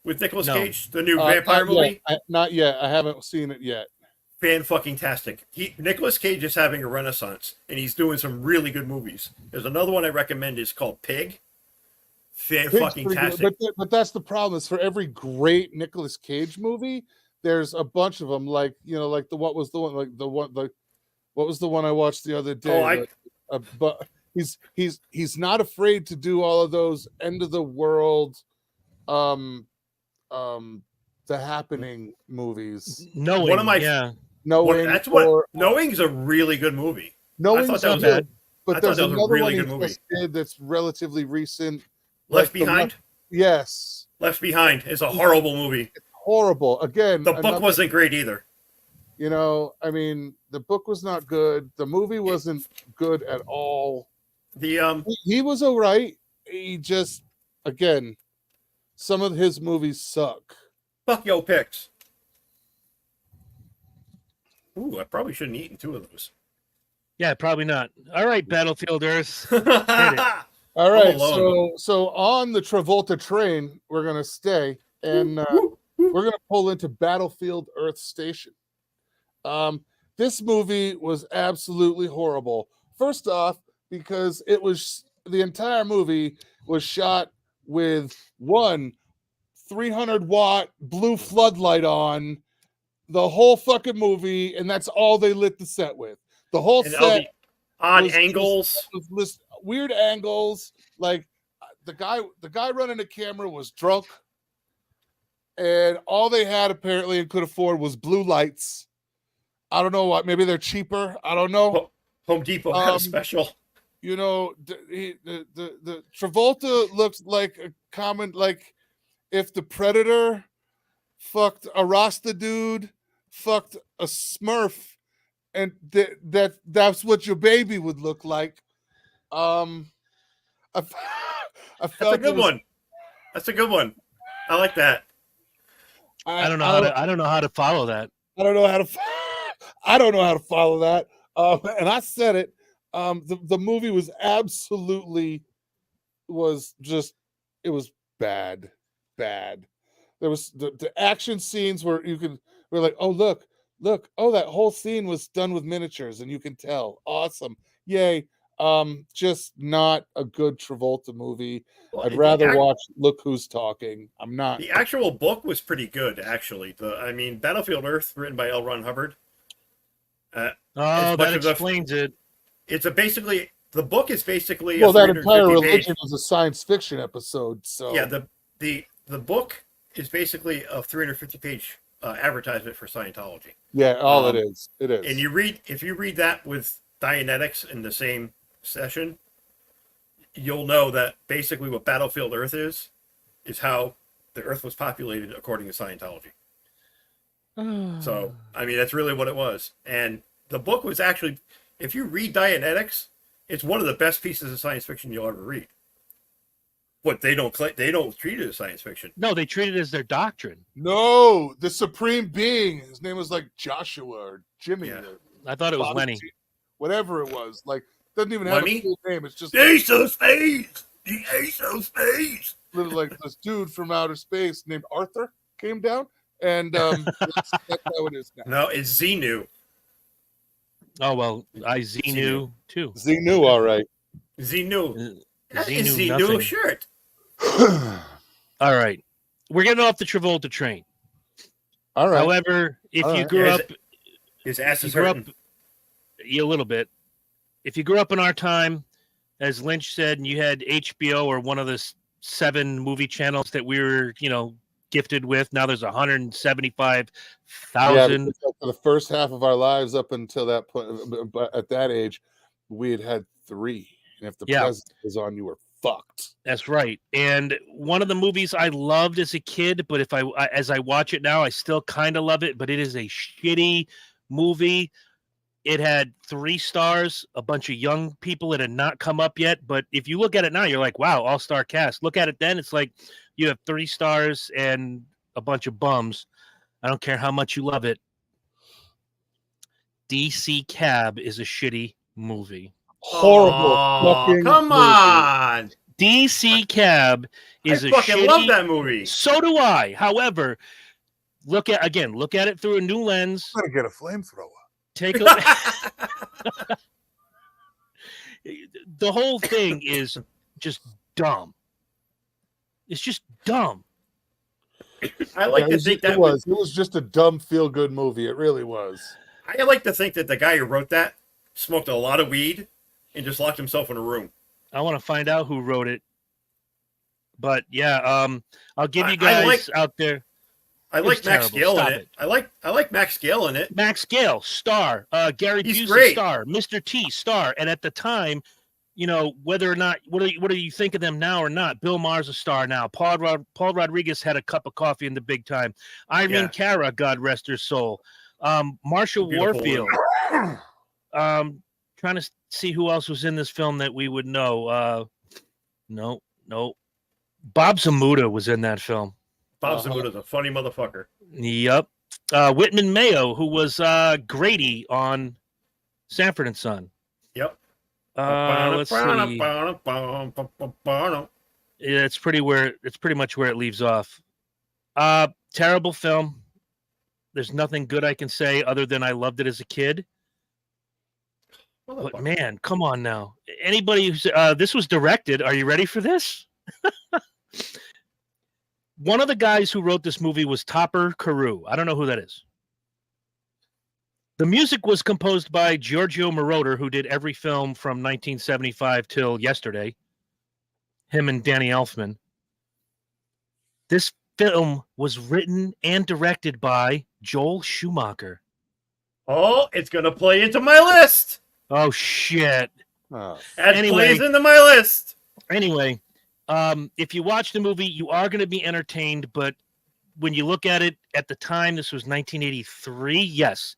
with Nicolas Cage, the new vampire not movie? Not yet. I haven't seen it yet. Fan-fucking-tastic. Nicolas Cage is having a renaissance, and he's doing some really good movies. There's another one I recommend is called Pig. Fan-fucking-tastic. But that's the problem is for every great Nicolas Cage movie, there's a bunch of them. Like what was the one I watched the other day? But he's not afraid to do all of those end of the world, The Happening movies. Knowing's a really good movie. Knowing's not bad. But there's another really one he just did that's relatively recent. Left Behind? Yes. Left Behind is a horrible movie. It's horrible. Again, the book wasn't great either. You know, I mean, the book was not good. The movie wasn't good at all. He was all right. He just, again, some of his movies suck. Fuck yo picks. Ooh, I probably shouldn't have eaten two of those. Yeah, probably not. All right, Battlefield Earth. All right, so on the Travolta train, we're gonna stay, and we're gonna pull into Battlefield Earth Station. This movie was absolutely horrible. First off, because the entire movie was shot with 300-watt blue floodlight on the whole fucking movie, and that's all they lit the set with. The whole set odd angles, weird angles. Like the guy running the camera was drunk, and all they had apparently and could afford was blue lights. I don't know what. Maybe they're cheaper. I don't know. Home Depot had a special. You know, the Travolta looks like a common, like if the Predator fucked a Rasta dude, fucked a Smurf, and that's what your baby would look like. I felt that's a good one. That's a good one. I like that. I don't know how to follow that. I don't know how to follow that. And I said it. The movie was it was bad. There was the action scenes where we're like, oh look, oh that whole scene was done with miniatures and you can tell. Awesome. Yay. Just not a good Travolta movie. Well, I'd rather watch Look Who's Talking. I'm not. The actual book was pretty good, actually. Battlefield Earth, written by L. Ron Hubbard. That explains it. The book is basically that entire religion is a science fiction episode. So yeah, the book is basically a 350-page advertisement for Scientology. Yeah, it is. It is. And if you read that with Dianetics in the same session, you'll know that basically what Battlefield Earth is how the Earth was populated according to Scientology. So, I mean, that's really what it was. And the book was actually, if you read Dianetics, it's one of the best pieces of science fiction you'll ever read. But they don't treat it as science fiction. No, they treat it as their doctrine. No, the supreme being. His name was like Joshua or Jimmy. Yeah. Or I thought it was Bobby Lenny. G- Whatever it was. Like, doesn't even have Lenny? a full name. It's just The Ace of Spades! The Ace of Spades! literally like this dude from outer space named Arthur came down. And that's how it is now. No, it's Xenu. Oh well, I Xenu too. Xenu, all right. Xenu. That is Xenu Xenu nothing. shirt. All right, we're getting off the Travolta train. All right. However, if All you right. grew Yeah, up, His ass you is grew up hurting. a little bit. If you grew up in our time, as Lynch said, and you had HBO or one of the 7 movie channels that we were, gifted with. Now there's 175,000. Yeah, for the first half of our lives up until that point, but at that age, we had 3. And if the Yeah. president was on, you were fucked. That's right. And one of the movies I loved as a kid, but if as I watch it now, I still kind of love it, but it is a shitty movie. It had 3 stars, a bunch of young people that had not come up yet. But if you look at it now, you're like, wow, all-star cast. Look at it then, it's like you have 3 stars and a bunch of bums. I don't care how much you love it. DC Cab is a shitty movie. Horrible. Aw, fucking come movie. on. DC Cab is I a fucking shitty. love that movie. So do I. However, look at it through a new lens. I'm gonna get a flamethrower. Take a the whole thing is just dumb. It's just dumb. I like to think that it was just a dumb feel good movie. It really was. I like to think that the guy who wrote that smoked a lot of weed and just locked himself in a room. I want to find out who wrote it. But yeah, I'll give you I guys like- out there. I It like was Max terrible. Gale Stop in it. I like Max Gale in it. Max Gale, star. Gary He's Busey, great. star. Mr. T, star. And at the time, whether or not what do you think of them now or not? Bill Maher's a star now. Paul Rodriguez had a cup of coffee in the big time. Irene Yeah. Cara, God rest her soul. Marshall Beautiful Warfield. Trying to see who else was in this film that we would know. No. Bob Zamuda was in that film. Bob Zamuda's a funny motherfucker. Yep. Whitman Mayo, who was Grady on Sanford and Son. Yep. Let's see. It's pretty much where it leaves off. Terrible film. There's nothing good I can say other than I loved it as a kid. But man, come on now. Anybody who's this was directed. Are you ready for this? One of the guys who wrote this movie was Topper Carew. I don't know who that is. The music was composed by Giorgio Moroder, who did every film from 1975 till yesterday. Him and Danny Elfman. This film was written and directed by Joel Schumacher. Oh, it's gonna play into my list. Oh shit. Oh. That Anyway. plays into my list. Anyway, if you watch the movie, you are going to be entertained, but when you look at it at the time, this was 1983. Yes.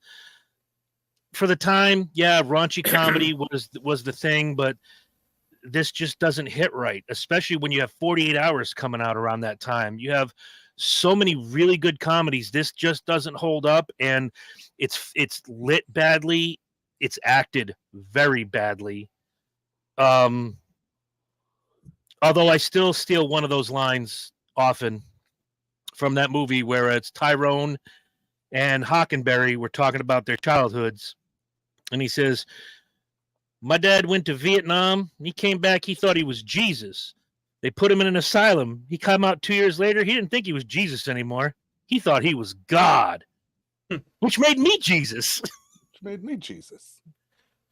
For the time, yeah, raunchy comedy was the thing, but this just doesn't hit right, especially when you have 48 Hours coming out around that time. You have so many really good comedies. This just doesn't hold up, and it's lit badly. It's acted very badly. Although I still steal one of those lines often from that movie where it's Tyrone and Hockenberry were talking about their childhoods. And he says, my dad went to Vietnam. He came back. He thought he was Jesus. They put him in an asylum. He came out 2 years later. He didn't think he was Jesus anymore. He thought he was God, which made me Jesus. Which made me Jesus.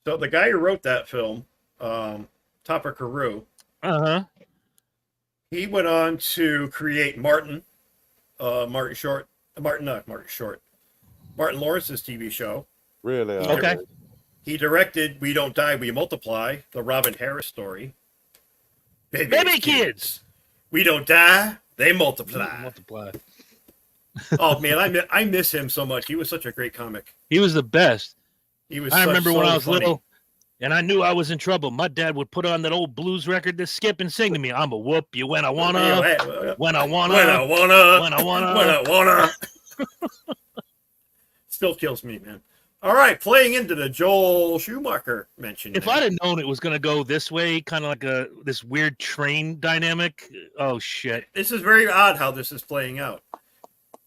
So the guy who wrote that film, Topper Carew, Uh-huh. he went on to create Martin Lawrence's TV show. Really? Okay. He directed We Don't Die, We Multiply, the Robin Harris story. Baby kids. We don't die, they multiply. Multiply. Oh man, I miss him so much. He was such a great comic. He was the best. He was. I remember when I was funny. little and I knew I was in trouble. My dad would put on that old blues record to skip and sing to me. I'm a whoop you when I wanna, when I wanna, when I wanna, when I wanna. when I wanna. Still kills me, man. All right, playing into the Joel Schumacher mention. If I'd have known it was going to go this way, kind of like this weird train dynamic, oh shit. This is very odd how this is playing out.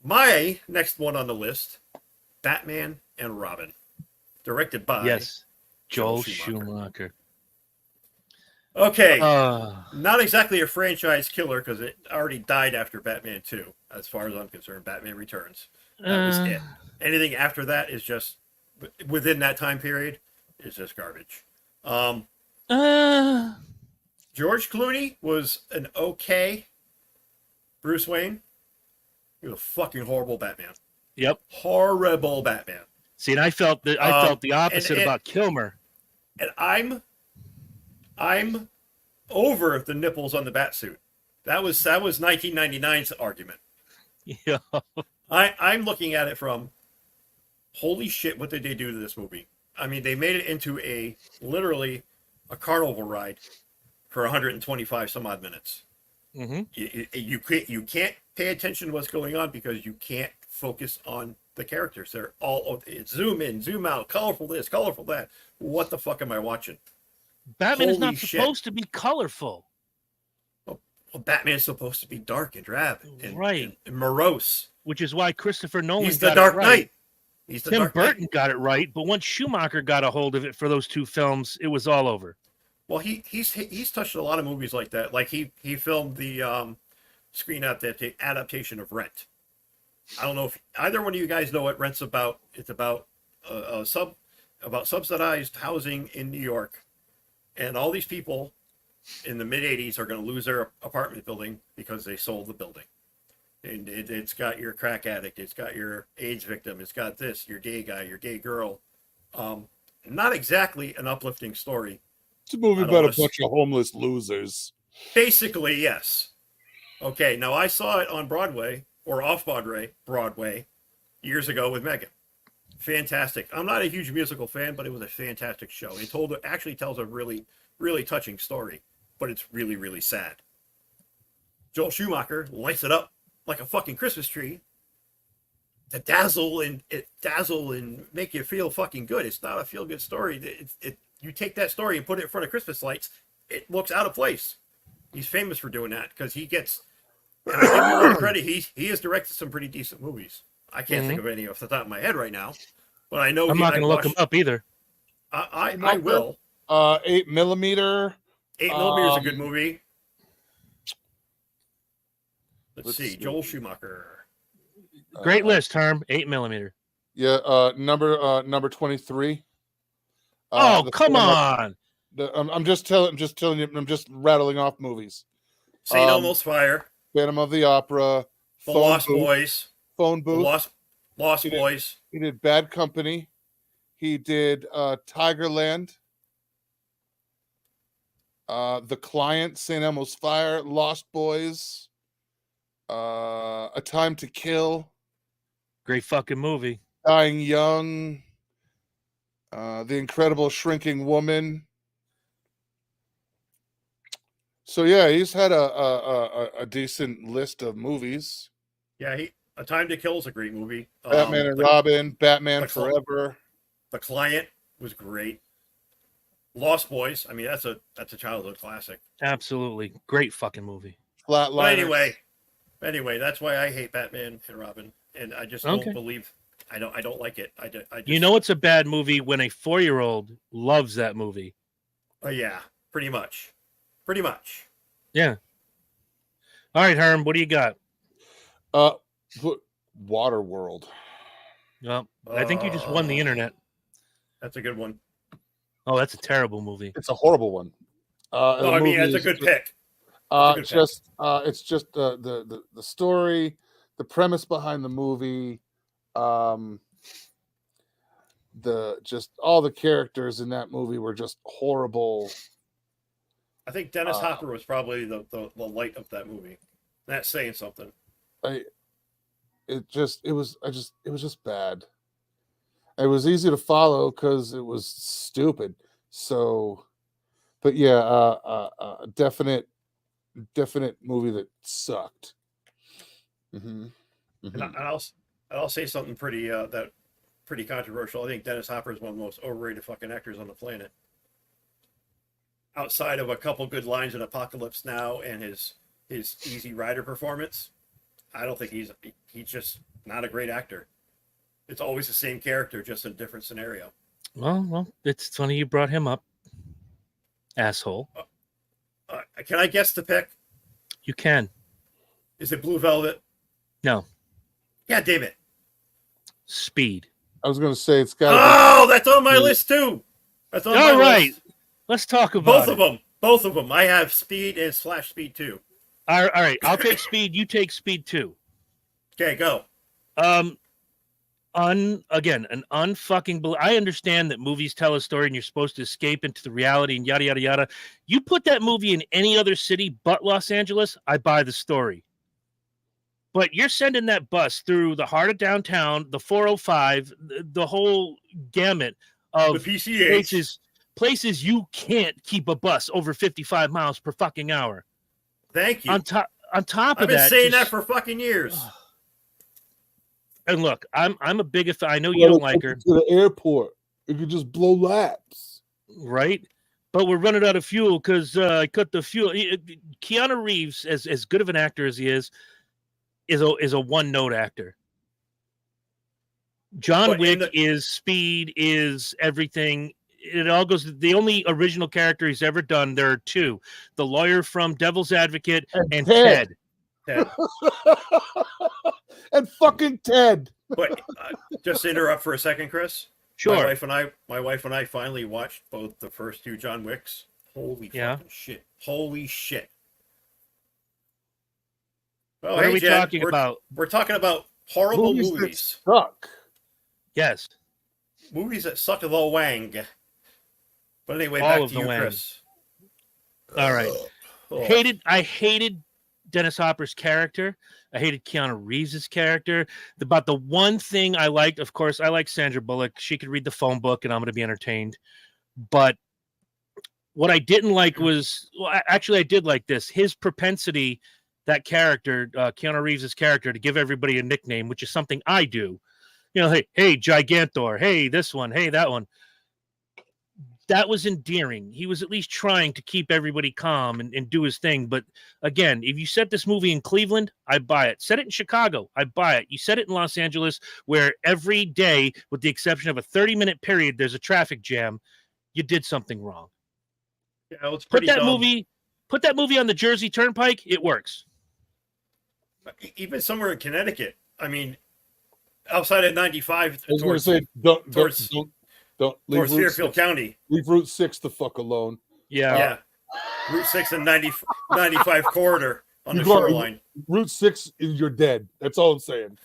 My next one on the list, Batman and Robin, directed by Yes, Joel Schumacher. Okay, not exactly a franchise killer because it already died after Batman 2, as far as I'm concerned. Batman Returns. That was it. Anything after that is just, within that time period, is just garbage. George Clooney was an okay Bruce Wayne. He was a fucking horrible Batman. Yep. Horrible Batman. See, and I felt the opposite about Kilmer. And I'm over the nipples on the Batsuit. That was 1999's argument. Yeah. I'm looking at it from, holy shit, what did they do to this movie? I mean, they made it into literally a carnival ride for 125 some odd minutes. Mm-hmm. You can't pay attention to what's going on because you can't focus on the characters. They're all, it's zoom in, zoom out, colorful this, colorful that. What the fuck am I watching? Batman is Holy not shit. supposed to be colorful. Well, Batman's supposed to be dark and drab and, right. and morose. Which is why Christopher Nolan He's the got Dark it right. Knight. He's the Tim Dark Burton Knight. got it right, but once Schumacher got a hold of it for those two films, it was all over. Well, he's touched a lot of movies like that. Like he filmed the screen adaptation of Rent. I don't know if either one of you guys know what Rent's about. It's about subsidized housing in New York, and all these people in the mid '80s are going to lose their apartment building because they sold the building. And it's got your crack addict, it's got your AIDS victim, it's got this, your gay guy, your gay girl. Not exactly an uplifting story. It's a movie about a bunch of homeless losers. Basically, yes. Okay, now I saw it on Broadway, or off Broadway, years ago with Megan. Fantastic. I'm not a huge musical fan, but it was a fantastic show. It actually tells a really, really touching story, but it's really, really sad. Joel Schumacher lights it up like a fucking Christmas tree to dazzle and make you feel fucking good. It's not a feel good story. You take that story and put it in front of Christmas lights, it looks out of place. He's famous for doing that because he gets, and I give him a lot of credit, he has directed some pretty decent movies. I can't think of any off the top of my head right now, but I know I'm not going to look him up either. I will. 8 millimeter. 8 millimeter is a good movie. Let's see. Joel Schumacher. Great list, Herm. 8 millimeter. Yeah, number 23. Come on! I'm just telling you. I'm just rattling off movies. St. Elmo's Fire. Phantom of the Opera. The Lost Boys. Phone Booth. Lost Boys. He did Bad Company. He did Tigerland. The Client, St. Elmo's Fire, Lost Boys. A Time to Kill. Great fucking movie. Dying Young. The Incredible Shrinking Woman. So yeah, he's had a decent list of movies. Yeah, A Time to Kill is a great movie. Batman and Robin, Batman Forever. The Client was great. Lost Boys, I mean that's a childhood classic. Absolutely. Great fucking movie. Flatliners. But anyway, that's why I hate Batman and Robin, and I just don't believe. I don't like it. I just, you know it's a bad movie when a 4-year-old loves that movie. Oh yeah, pretty much. Yeah. All right, Herm, what do you got? Waterworld. Well, I think you just won the internet. That's a good one. Oh, that's a terrible movie. It's a horrible one. I mean, it's a good pick. It's just the story, the premise behind the movie, just all the characters in that movie were just horrible. I think Dennis Hopper was probably the light of that movie. That's saying something. It was just bad. It was easy to follow because it was stupid. So, but yeah, definite movie that sucked. Mm-hmm. Mm-hmm. And I'll say something pretty controversial. I think Dennis Hopper is one of the most overrated fucking actors on the planet. Outside of a couple good lines in Apocalypse Now and his Easy Rider performance, I don't think he's just not a great actor. It's always the same character, just in a different scenario. Well, it's funny you brought him up, asshole. Can I guess the pick? You can. Is it Blue Velvet? No. God damn it. Speed. I was going to say it's got. Oh, that's on my list too. That's on my list. Let's talk about Both of them. I have Speed and Slash Speed 2. All right. I'll take Speed. You take Speed 2. Okay, go. An unfucking. I understand that movies tell a story and you're supposed to escape into the reality and yada yada yada. You put that movie in any other city but Los Angeles, I buy the story. But you're sending that bus through the heart of downtown, the 405, the whole gamut of The PCH. places you can't keep a bus over 55 miles per fucking hour. Thank you. On top of that, I've been saying that for fucking years. And look, I'm a big fan. I know you don't like her. To the airport, you could just blow laps, right? But we're running out of fuel because I cut the fuel. Keanu Reeves, as good of an actor as he is a one-note actor. John Wick is Speed, is everything. It all goes. The only original character he's ever done. There are two: the lawyer from Devil's Advocate and Ted. And fucking Ted. But just to interrupt for a second, Chris. Sure. My wife and I finally watched both the first two John Wicks. Holy fucking shit! Holy shit! Well, what are we Jen, talking about? We're talking about horrible movies. That suck. Yes. Movies that suck a little wang. But anyway, All back of to the you, wang. Chris. All right. I hated Dennis Hopper's character. I hated Keanu Reeves' character. About the one thing I liked, of course, I like Sandra Bullock. She could read the phone book and I'm going to be entertained. But what I didn't like was, I did like this. His propensity, that character, Keanu Reeves' character, to give everybody a nickname, which is something I do. You know, hey, Gigantor. Hey, this one. Hey, that one. That was endearing. He was at least trying to keep everybody calm and do his thing. But again, if you set this movie in Cleveland, I buy it. Set it in Chicago, I buy it. You set it in Los Angeles, where every day, with the exception of a 30-minute period, there's a traffic jam. You did something wrong. Yeah, it's pretty dumb. Put that movie on the Jersey Turnpike. It works. Even somewhere in Connecticut. I mean, outside of 95 I was going to say, don't leave towards Fairfield County. Leave Route 6 the fuck alone. Yeah. Route 6 and 95 corridor on the shoreline. Route 6, you're dead. That's all I'm saying.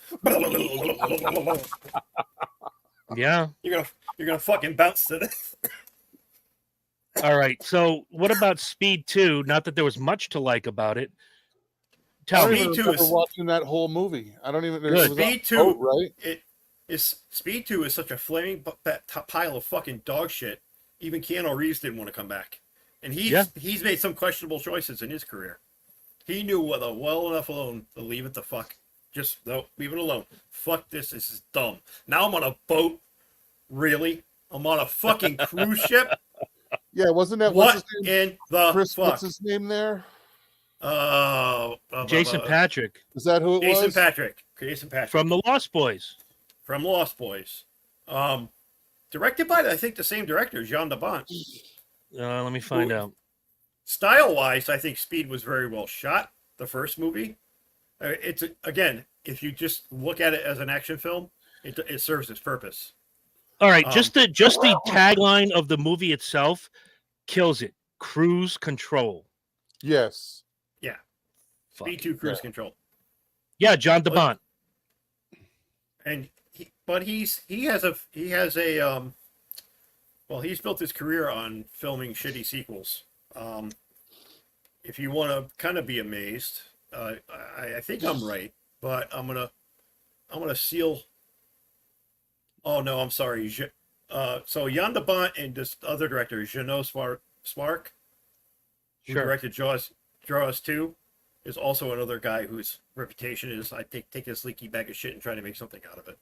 Yeah. You're gonna fucking bounce to this. All right. So what about Speed 2? Not that there was much to like about it. Tell me. I remember watching that whole movie. I don't even know. Speed 2, right? Speed 2 is such a flaming pile of fucking dog shit. Even Keanu Reeves didn't want to come back, and he's made some questionable choices in his career. He knew well enough alone to leave it the fuck. Just leave it alone. Fuck this. This is dumb. Now I'm on a boat. Really? I'm on a fucking cruise ship. Yeah, wasn't that what in the Chris, fuck? What's his name there? Jason Patrick. Is that who it was? Jason Patrick From the Lost Boys. Directed by I think the same director, Jean de Bont. Let me find out. Style-wise, I think Speed was very well shot. The first movie, it's again, if you just look at it as an action film, it serves its purpose. All right, just the tagline of the movie itself kills it. Cruise control. Yes. Yeah. Speed 2 cruise control. Yeah, John de Bont. And he's built his career on filming shitty sequels. if you want to kind of be amazed, I think I'm right, but I'm gonna seal. Oh no, I'm sorry. So Jan de Bont and this other director, Jeannot Smark, who Sure. directed Jaws 2, is also another guy whose reputation is, I think, take this leaky bag of shit and try to make something out of it.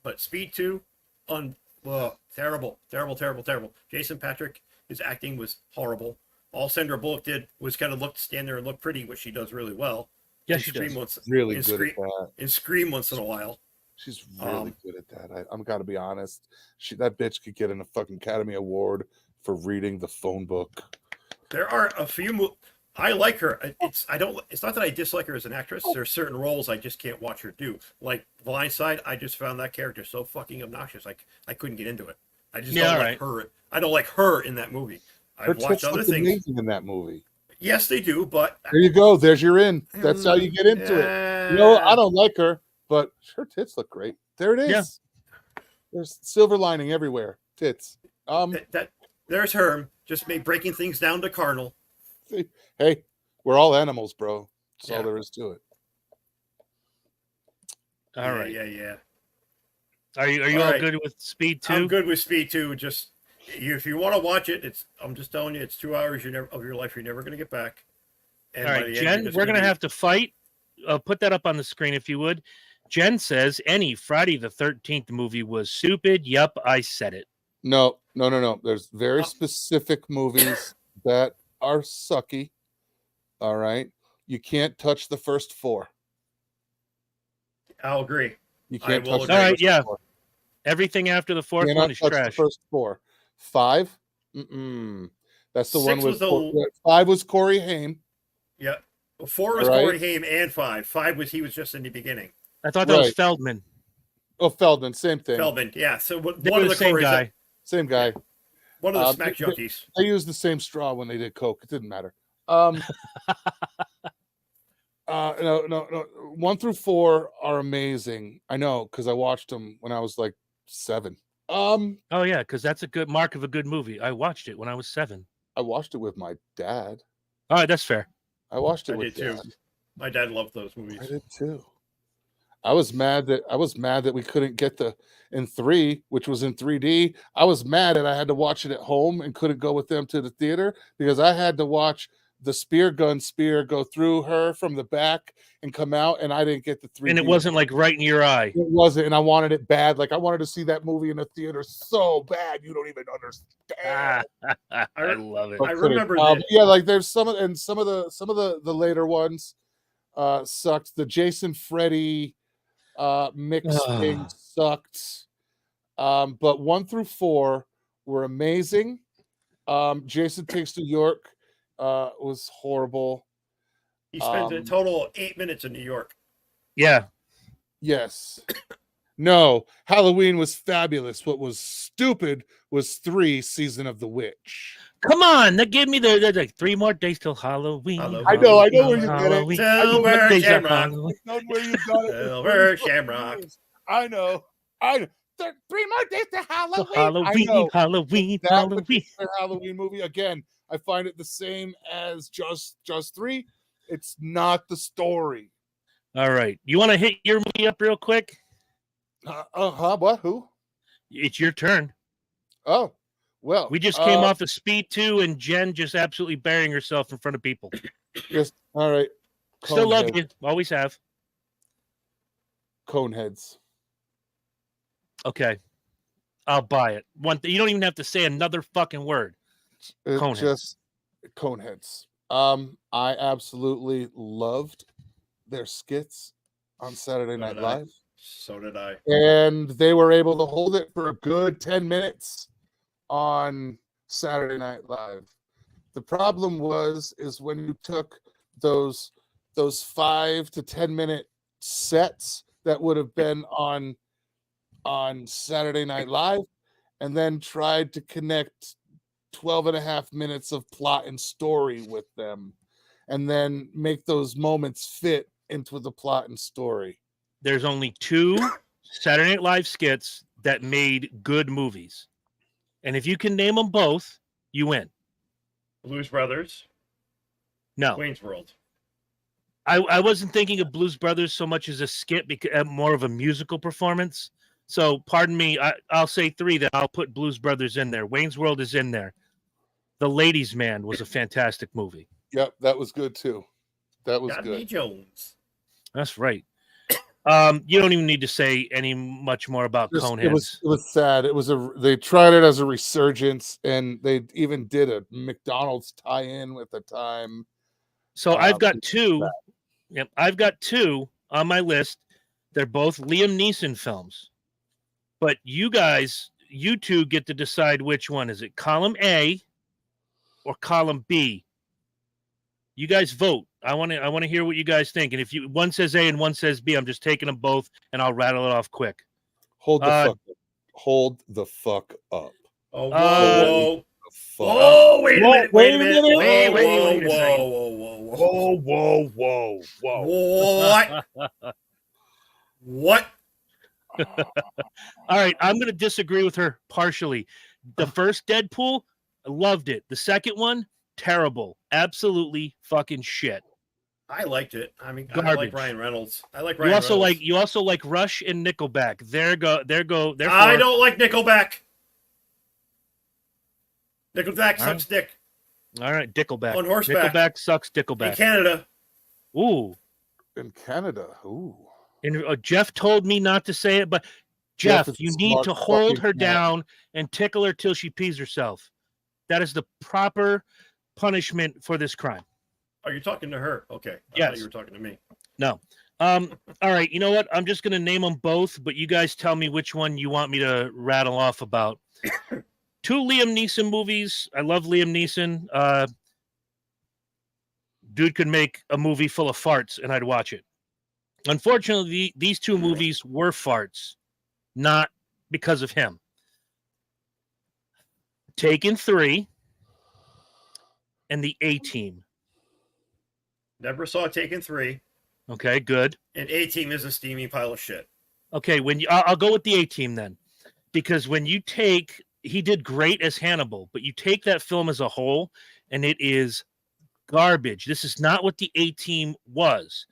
But Speed 2, terrible. Jason Patrick, his acting was horrible. All Sandra Bullock did was kind of stand there and look pretty, which she does really well. Yes, And she Scream does. once, Really and good Scream, at that. and Scream once in a while. She's really good at that. I'm got to be honest. That bitch could get a fucking Academy Award for reading the phone book. There are a few. I like her. It's not that I dislike her as an actress. There are certain roles I just can't watch her do. Like Blindside, I just found that character so fucking obnoxious. I couldn't get into it. I just don't like her. I don't like her in that movie. Her I've watched tits other look things. amazing in that movie. Yes, they do, but There you go. There's your in. That's how you get into it. You know, I don't like her, but her tits look great. There it is. Yeah. There's silver lining everywhere. Tits. There's her just breaking things down to carnal. Hey, we're all animals, bro. That's all Yeah. there is to it. All right. Yeah. Are you All all right. good with Speed 2? I'm good with Speed 2. Just if you want to watch it, I'm just telling you, it's 2 hours of your life you're never going to get back. And All by right, the end, Jen, you're just we're going to be- have to fight. Put that up on the screen if you would. Jen says any Friday the 13th movie was stupid. Yup, I said it. No. There's very specific movies that are sucky. All right. You can't touch the first 4. I'll agree. You can't will touch agree. the All right, first yeah. 4. Everything after the fourth Cannot one is touch trash. the first 4. 5? Mm-mm. That's the 6 one was with 5 was Corey Haim. Yeah. 4 was Right. Corey Haim and 5. 5 was he was just in the beginning. I thought that was Right. Feldman. Oh, Feldman, same thing. Feldman, yeah. So They one were of the the same Corys, guy. Same guy. one of the smack they- junkies. They used the same straw when they did coke. It didn't matter. No. 1 through 4 are amazing. I know because I watched them when I was like 7. Oh yeah, because that's a good mark of a good movie. I watched it when I was 7. I watched it with my dad. All right, that's fair. I watched it I with did too. Dad. My dad loved those I movies. did too. I was mad that we couldn't get in 3, which was in 3D. I was mad that I had to watch it at home and couldn't go with them to the theater because I had to watch the spear go through her from the back and come out, and I didn't get the 3D. And it wasn't like right in your eye. It wasn't, and I wanted it bad. Like I wanted to see that movie in the theater so bad you don't even understand. I love it. But I couldn't. remember But yeah, like there's some of the later ones sucked. The Jason Freddy mixed thing sucked. But 1 through 4 were amazing. Jason Takes New York was horrible. He spent a total of 8 minutes in New York. Yeah. Yes. No, Halloween was fabulous. What was stupid was 3 Season of the Witch. Come on, that gave me the 3 more days till Halloween. Halloween. I know where you get it. Halloween. Silver What days are Shamrock. Halloween? I know where you got it. Silver Shamrock. I know. 3 more days to Halloween. So Halloween, I know. Halloween, That Halloween. particular Halloween movie, again, I find it the same as Just 3. It's not the story. All right. You want to hit your movie up real quick? What? Who? It's your turn. Oh, well. We just came off of Speed 2 and Jen just absolutely burying herself in front of people. Yes. All right. Still love Coneheads. you. Always have. Coneheads. Okay. I'll buy it. You don't even have to say another fucking word. Coneheads. Just Coneheads. I absolutely loved their skits on Saturday Night did I. Live. So did I. And they were able to hold it for a good 10 minutes on Saturday Night Live. The problem is when you took those 5 to 10 minute sets that would have been on Saturday Night Live and then tried to connect 12 and a half minutes of plot and story with them and then make those moments fit into the plot and story. There's only 2 Saturday Night Live skits that made good movies. And if you can name them both, you win. Blues Brothers No, Wayne's World. I wasn't thinking of Blues Brothers so much as a skit, because more of a musical performance. So, pardon me, I'll say 3 that I'll put Blues Brothers in there. Wayne's World is in there. The Ladies' Man was a fantastic movie. Yep, that was good too. That was Rodney good. Jones. That's right. You don't even need to say any much more about Coneheads. It was sad. They tried it as a resurgence, and they even did a McDonald's tie-in with the time. So I've got 2. Yep, I've got 2 on my list. They're both Liam Neeson films. But you two get to decide which one. Is it column A or column B? You guys vote. I want to hear what you guys think. And if one says A and one says B, I'm just taking them both and I'll rattle it off quick. Hold the fuck up. Oh, whoa. Oh, wait a minute. Wait a minute. Whoa. What? All right, I'm going to disagree with her partially. The first Deadpool, I loved it. The second one, terrible. Absolutely fucking shit. I liked it. I mean, Garbage. I like Ryan Reynolds. You also like Rush and Nickelback. There go. I don't like Nickelback. Nickelback sucks dick. All right, Dickleback. On horseback. Nickelback sucks Dickleback. In Canada. Ooh. In Canada. Ooh. And Jeff told me not to say it, but Jeff, you need to hold her down and tickle her till she pees herself. That is the proper punishment for this crime. Are you talking to her? Okay. I thought you were talking to me. No. All right. You know what? I'm just going to name them both, but you guys tell me which one you want me to rattle off about. 2 Liam Neeson movies. I love Liam Neeson. Dude could make a movie full of farts and I'd watch it. Unfortunately, these 2 movies were farts, not because of him. Taken 3 and the A-Team. Never saw Taken 3. Okay, good. And A-Team is a steamy pile of shit. Okay, I'll go with the A-Team then. Because when you he did great as Hannibal, but you take that film as a whole and it is garbage. This is not what the A-Team was.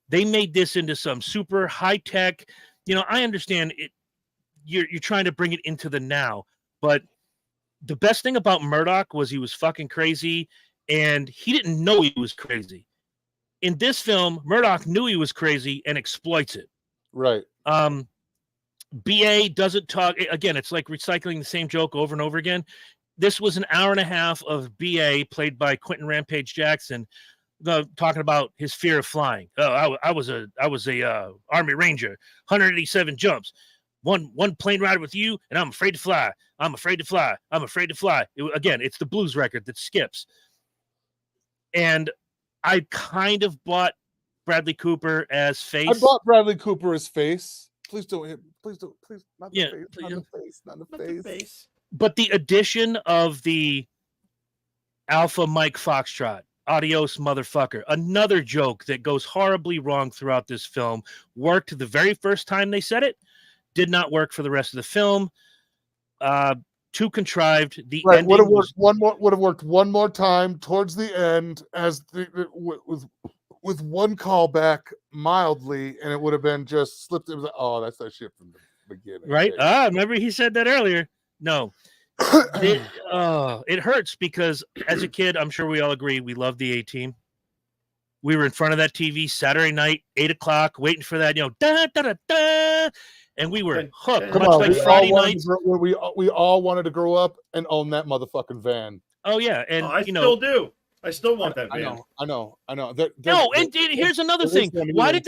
They made this into some super high-tech, I understand it. You're trying to bring it into the now, but the best thing about Murdoch was he was fucking crazy and he didn't know he was crazy. In this film, Murdoch knew he was crazy and exploits it. Right. BA doesn't talk. Again, it's like recycling the same joke over and over again. This was an hour and a half of BA played by Quentin Rampage Jackson, talking about his fear of flying. Oh, I was a Army Ranger, 187 jumps, one plane ride with you, and I'm afraid to fly. I'm afraid to fly. I'm afraid to fly. Again, it's the blues record that skips. And I kind of bought Bradley Cooper as Face. I bought Bradley Cooper as Face. Please don't, not the face, not the face. But the addition of the Alpha Mike Foxtrot, adios motherfucker, another joke that goes horribly wrong throughout this film, worked the very first time they said it, did not work for the rest of the film. Too contrived. The right, ending would have worked one more time towards the end as with one callback mildly, and it would have been just slipped. It was like, oh, that's that shit from the beginning, right? Remember he said that earlier. No, it hurts because as a kid, I'm sure we all agree we loved the A-Team. We were in front of that TV Saturday night, 8:00, waiting for that, da da da da. And we were hooked, much like Friday nights. We all wanted to grow up and own that motherfucking van. Oh yeah, and I still do. I still want that van. I know. And here's another thing. Why did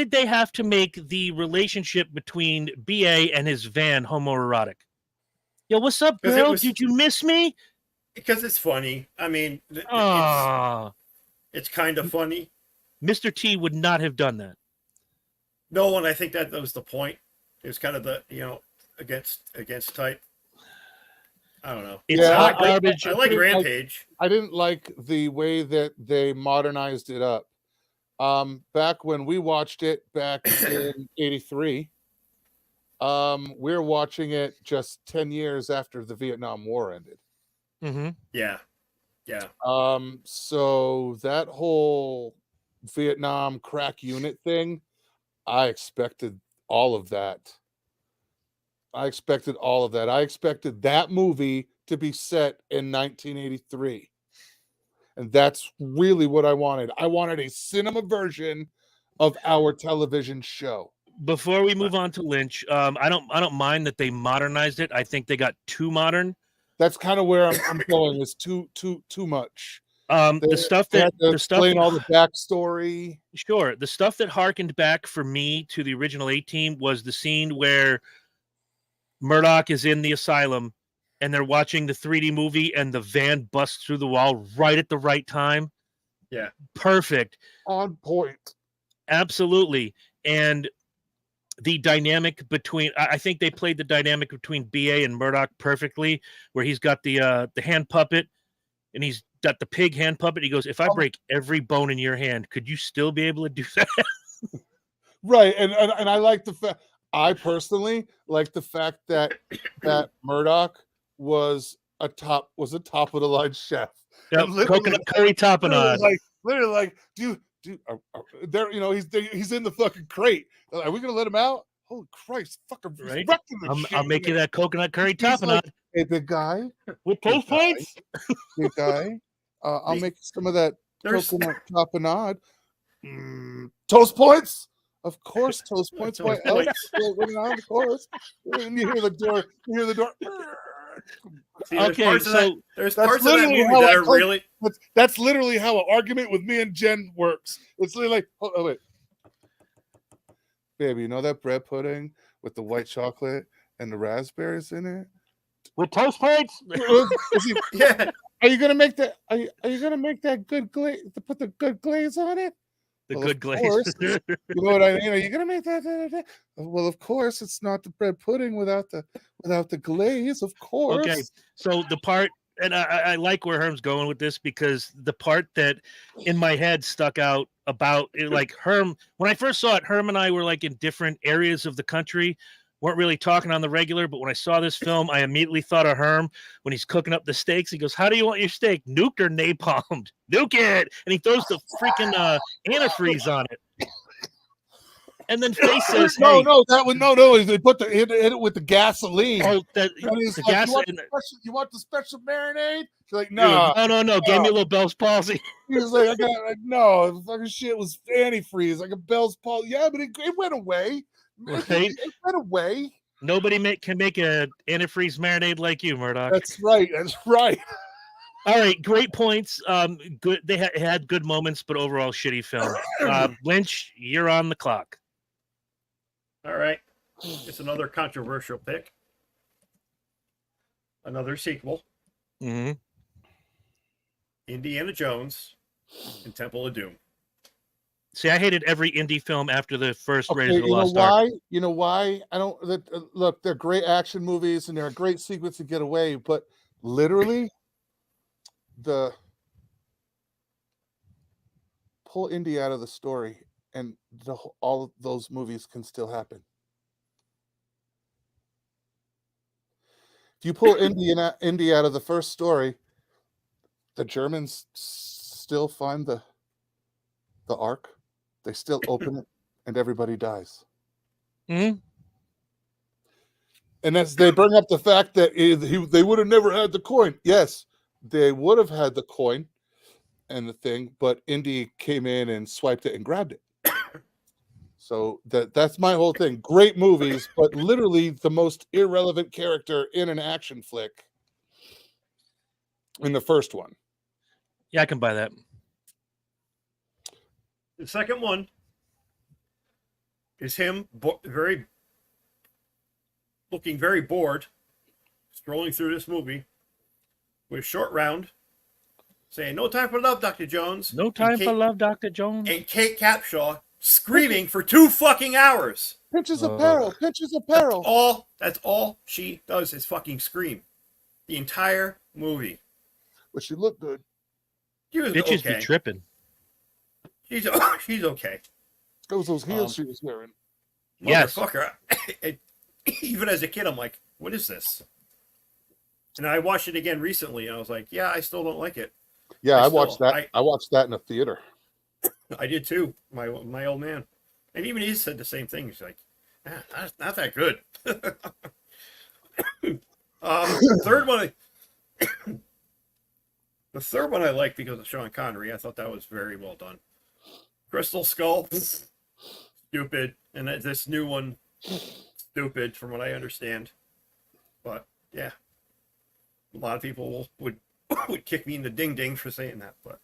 they have to make the relationship between BA and his van homoerotic? Yo, what's up, girl? Did you miss me? Because it's funny. I mean, it's kind of funny. Mr. T would not have done that. No, and I think that was the point. It was kind of the against type. I don't know. It's hot garbage. I like Rampage. I didn't like the way that they modernized it up. Back when we watched it back in '83, we're watching it just 10 years after the Vietnam War ended. Mm-hmm. Yeah. Yeah. So that whole Vietnam crack unit thing, I expected all of that. I expected that movie to be set in 1983. And that's really what I wanted. I wanted a cinema version of our television show. Before we move on to Lynch, I don't mind that they modernized it. I think they got too modern. That's kind of where I'm going. It's too much. The stuff They that had to the stuff explain that, all the backstory. sure, the stuff that harkened back for me to the original A-Team was the scene where Murdoch is in the asylum and they're watching the 3D movie and the van busts through the wall right at the right time. Yeah. Perfect. On point. Absolutely. And the dynamic between, I think they played the dynamic between BA and Murdoch perfectly, where he's got the hand puppet and he's got the pig hand puppet. He goes, if I break every bone in your hand, could you still be able to do that? Right. And I like the fact, I personally like the fact that Murdoch was a top of the line chef. Yep, coconut curry tapenade. Literally like, dude, there, you know, he's in the fucking crate. Are we gonna let him out? Holy Christ, fucking Right. wrecking the shit. I'll make you that coconut curry He's tapenade like, hey, big guy, with toast points. big guy. I'll make some of that There's coconut tapenade. Toast points? Of course, toast points. Why Toast else? points. Of course. And you hear the door. See, there's Okay, parts of so that, there's that's parts of that literally movie how that I are told- really. That's literally how an argument with me and Jen works. It's literally like, oh wait, baby, you know that bread pudding with the white chocolate and the raspberries in it? with toast points. Yeah. Are you gonna make that? Are you gonna make that good glaze? To put the good glaze on it? The Well, good of glaze. course. You know what I mean? Are you gonna make that? Well, of course, it's not the bread pudding without the glaze. Of course. Okay, so the part, and I like where Herm's going with this, because the part that in my head stuck out about it, like Herm, when I first saw it, Herm and I were like in different areas of the country, weren't really talking on the regular, but when I saw this film, I immediately thought of Herm when he's cooking up the steaks. He goes, how do you want your steak? Nuked or napalmed? Nuke it! And he throws the freaking antifreeze on it. And then Face says, no, hey, no. They put hit it with the gasoline. oh, that, And he's the like, gas. you want the special marinade? She's like, no. No. Gave me a little Bell's palsy. He was like, no, the fucking shit was antifreeze, like a Bell's palsy. Yeah, but it went away. Right? It went away. Nobody can make a antifreeze marinade like you, Murdoch. That's right. All right, great points. Good. They had good moments, but overall shitty film. Lynch, you're on the clock. All right. It's another controversial pick. Another sequel. Mm-hmm. Indiana Jones and Temple of Doom. See, I hated every indie film after the first Okay, Raiders of the you know Lost Ark. why? You know why? I don't look. They're great action movies and they're a great sequence to get away, but literally, pull Indy out of the story, and all of those movies can still happen. If you pull Indy out of the first story, the Germans still find the Ark. They still open it, and everybody dies. Mhm. And as they bring up the fact that they would have never had the coin. Yes, they would have had the coin and the thing, but Indy came in and swiped it and grabbed it. So that's my whole thing. Great movies, but literally the most irrelevant character in an action flick in the first one. Yeah, I can buy that. The second one is him looking very bored, strolling through this movie with Short Round saying, "No time for love, Dr. Jones." No time for love, Dr. Jones. And Kate Capshaw screaming for 2 fucking hours. Pitches of peril. That's all she does is fucking scream. The entire movie. But she looked good. She was Bitches okay. be tripping. She's okay. Those heels she was wearing. Yes. Motherfucker. Even as a kid, I'm like, what is this? And I watched it again recently, and I was like, yeah, I still don't like it. Yeah, I I watched still- that. I watched that in a theater. I did too. My old man, and even he said the same thing. He's like, that's not that good. Third one, the third one I liked because of Sean Connery. I thought that was very well done. Crystal Skull, stupid, and this new one, stupid from what I understand. But yeah, a lot of people would kick me in the ding ding for saying that, but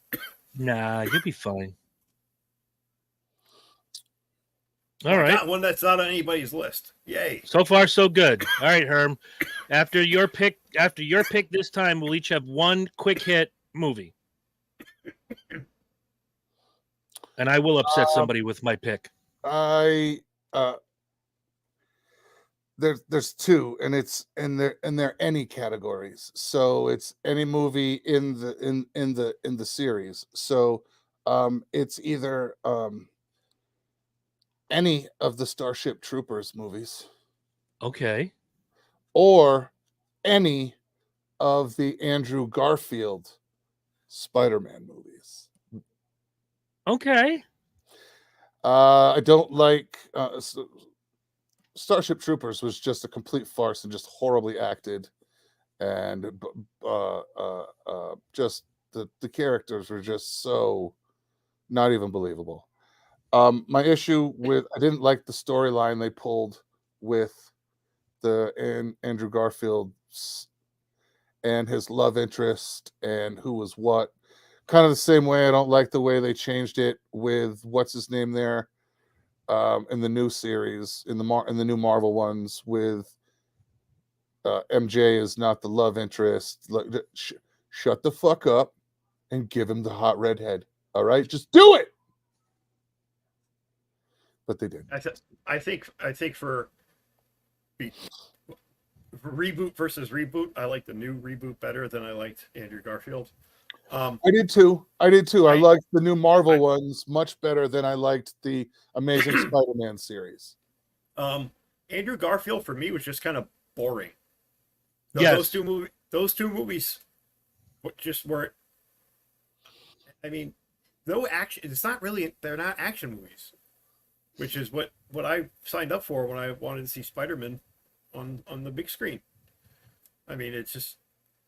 Nah, you'll be fine. All I right. got one that's not on anybody's list. Yay! So far, so good. All right, Herm. After your pick this time, we'll each have one quick hit movie. And I will upset somebody with my pick. There's two, and they're any categories. So it's any movie in the series. So it's either any of the Starship Troopers movies, Okay. or any of the Andrew Garfield Spider-Man movies. Okay. I don't like Starship Troopers was just a complete farce and just horribly acted, and just the characters were just so not even believable. My issue with I didn't like the storyline they pulled with Andrew Garfield and his love interest and who was what. Kind of the same way I don't like the way they changed it with what's his name there in the new series in the new Marvel ones with MJ is not the love interest. Shut the fuck up and give him the hot redhead. All right, just do it. But they did. I think for reboot versus reboot, I like the new reboot better than I liked Andrew Garfield. I did too. I liked the new Marvel ones much better than I liked the Amazing Spider-Man series. Andrew Garfield for me was just kind of boring. Yes. Those two movies just weren't. I mean, no action. It's not really. They're not action movies, which is what I signed up for when I wanted to see Spider-Man on the big screen. I mean, it's just.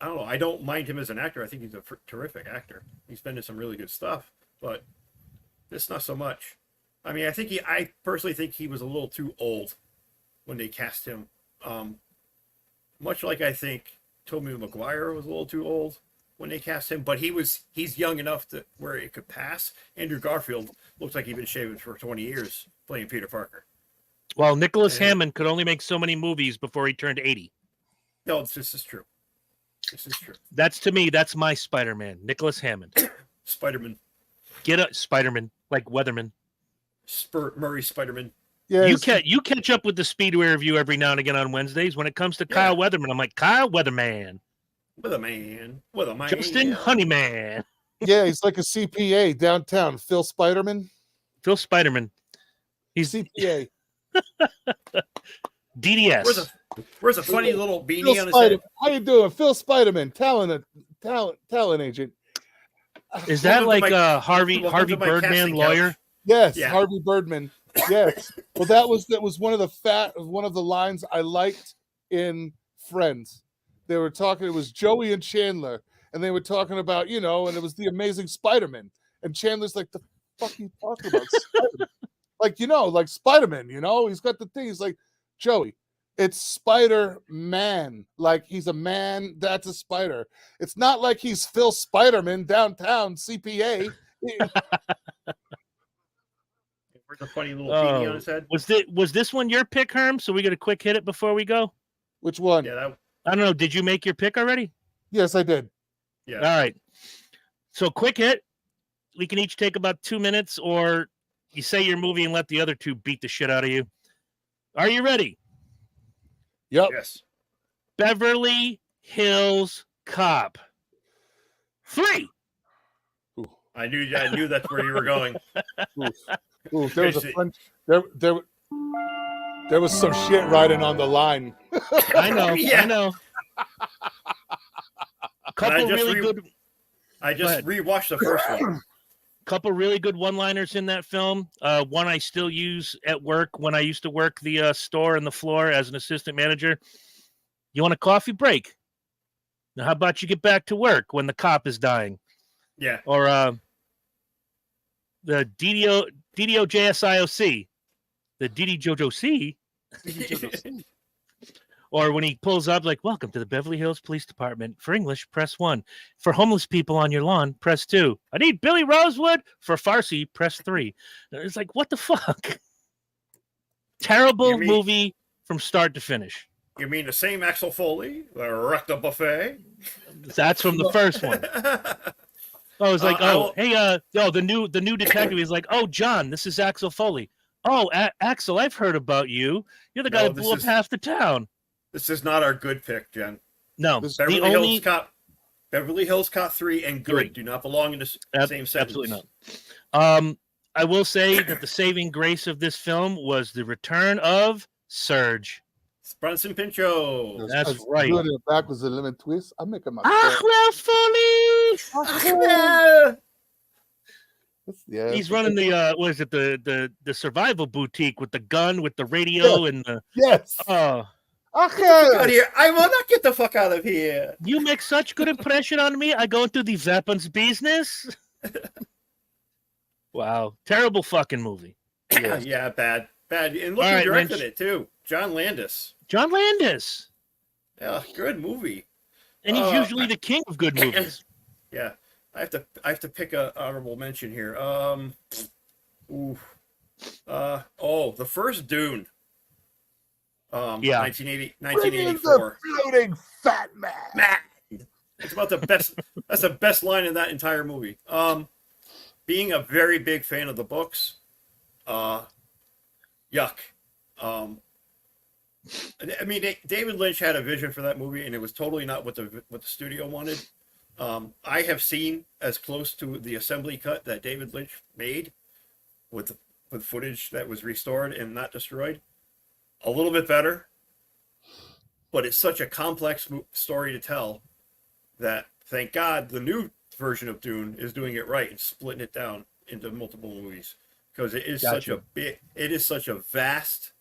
I don't know. I don't mind him as an actor. I think he's a terrific actor. He's been in some really good stuff, but this not so much. I mean, I personally think he was a little too old when they cast him. Much like I think Tobey Maguire was a little too old when they cast him, but he's young enough to where it could pass. Andrew Garfield looks like he's been shaving for 20 years playing Peter Parker. Well, Nicholas Hammond could only make so many movies before he turned 80. No, this is true. This is true. That's to me, that's my Spider-Man, Nicholas Hammond. Spider-Man. Get up, Spider-Man, like Weatherman. Murray Spider-Man. Yeah, You catch up with the Speedway review every now and again on Wednesdays. When it comes to Kyle Weatherman, I'm like, Kyle Weatherman. With a man. Justin Honeyman. yeah, he's like a CPA downtown. Phil Spider-Man. Phil Spider-Man. He's CPA. DDS. Where's a funny little beanie Phil on his head? How you doing, Phil Spider-Man? Talent agent. Is that Welcome like to my- Harvey welcome to my Birdman casting lawyer? couch. Yes, Yeah. Harvey Birdman. Yes. Well, that was one of the lines I liked in Friends. They were talking. It was Joey and Chandler, and they were talking about and it was the Amazing Spider-Man, and Chandler's like, the fuck you talking about? Spider-Man? like Spider-Man. He's got the thing. He's like, Joey, it's Spider-Man. Like he's a man. That's a spider. It's not like he's Phil Spider-Man downtown CPA. Where's a funny little beanie on his head? Was this one your pick, Herm? So we got a quick hit it before we go? Which one? Yeah, I don't know. Did you make your pick already? Yes, I did. yeah. All right. So quick hit. We can each take about 2 minutes, or you say your movie and let the other two beat the shit out of you. Are you ready? Yep. Yes. Beverly Hills Cop. 3. I knew that's where you were going. Ooh, there was a fun, there was some shit riding on the line. I know. Yeah. I know. A couple really good. I Go just ahead. rewatched the first one. Couple really good one-liners in that film. One I still use at work when I used to work the store and the floor as an assistant manager. You want a coffee break? Now, how about you get back to work when the cop is dying? Yeah. Or the DDOJSIOC, the DDJoJoC, or when he pulls up like, welcome to the Beverly Hills Police Department. For English, press 1. For homeless people on your lawn, press 2. I need Billy Rosewood. For Farsi, press 3. It's like, what the fuck? Terrible movie from start to finish. You mean the same Axel Foley, the Recta Buffet? That's from the first one. I was like, the new detective is like, oh, John, this is Axel Foley. Oh, Axel, I've heard about you. You're the guy that blew up half the town. This is not our good pick, Jen. No, Beverly Hills Cop 3 and Good do not belong in the same sentence. Absolutely not. I will say that the saving grace of this film was the return of Surge. Bronson Pinchot. That's right. Doing it backwards a lemon twist. I'm making my. Foley. Yeah, he's running the what is it, the survival boutique with the gun, with the radio, and the yes. Okay. Out of here. I will not get the fuck out of here. You make such good impression on me. I go into the weapons business. Wow, terrible fucking movie. Yeah, bad. And look who directed it too, John Landis. John Landis. Yeah, good movie. And he's usually the king of good movies. Yeah, I have to pick an honorable mention here. The first Dune. 1984. Floating fat man. It's about the best. That's the best line in that entire movie. Being a very big fan of the books, yuck. I mean, David Lynch had a vision for that movie, and it was totally not what the studio wanted. I have seen as close to the assembly cut that David Lynch made with footage that was restored and not destroyed. A little bit better, but it's such a complex story to tell that, thank God, the new version of Dune is doing it right and splitting it down into multiple movies, because it is such a vast.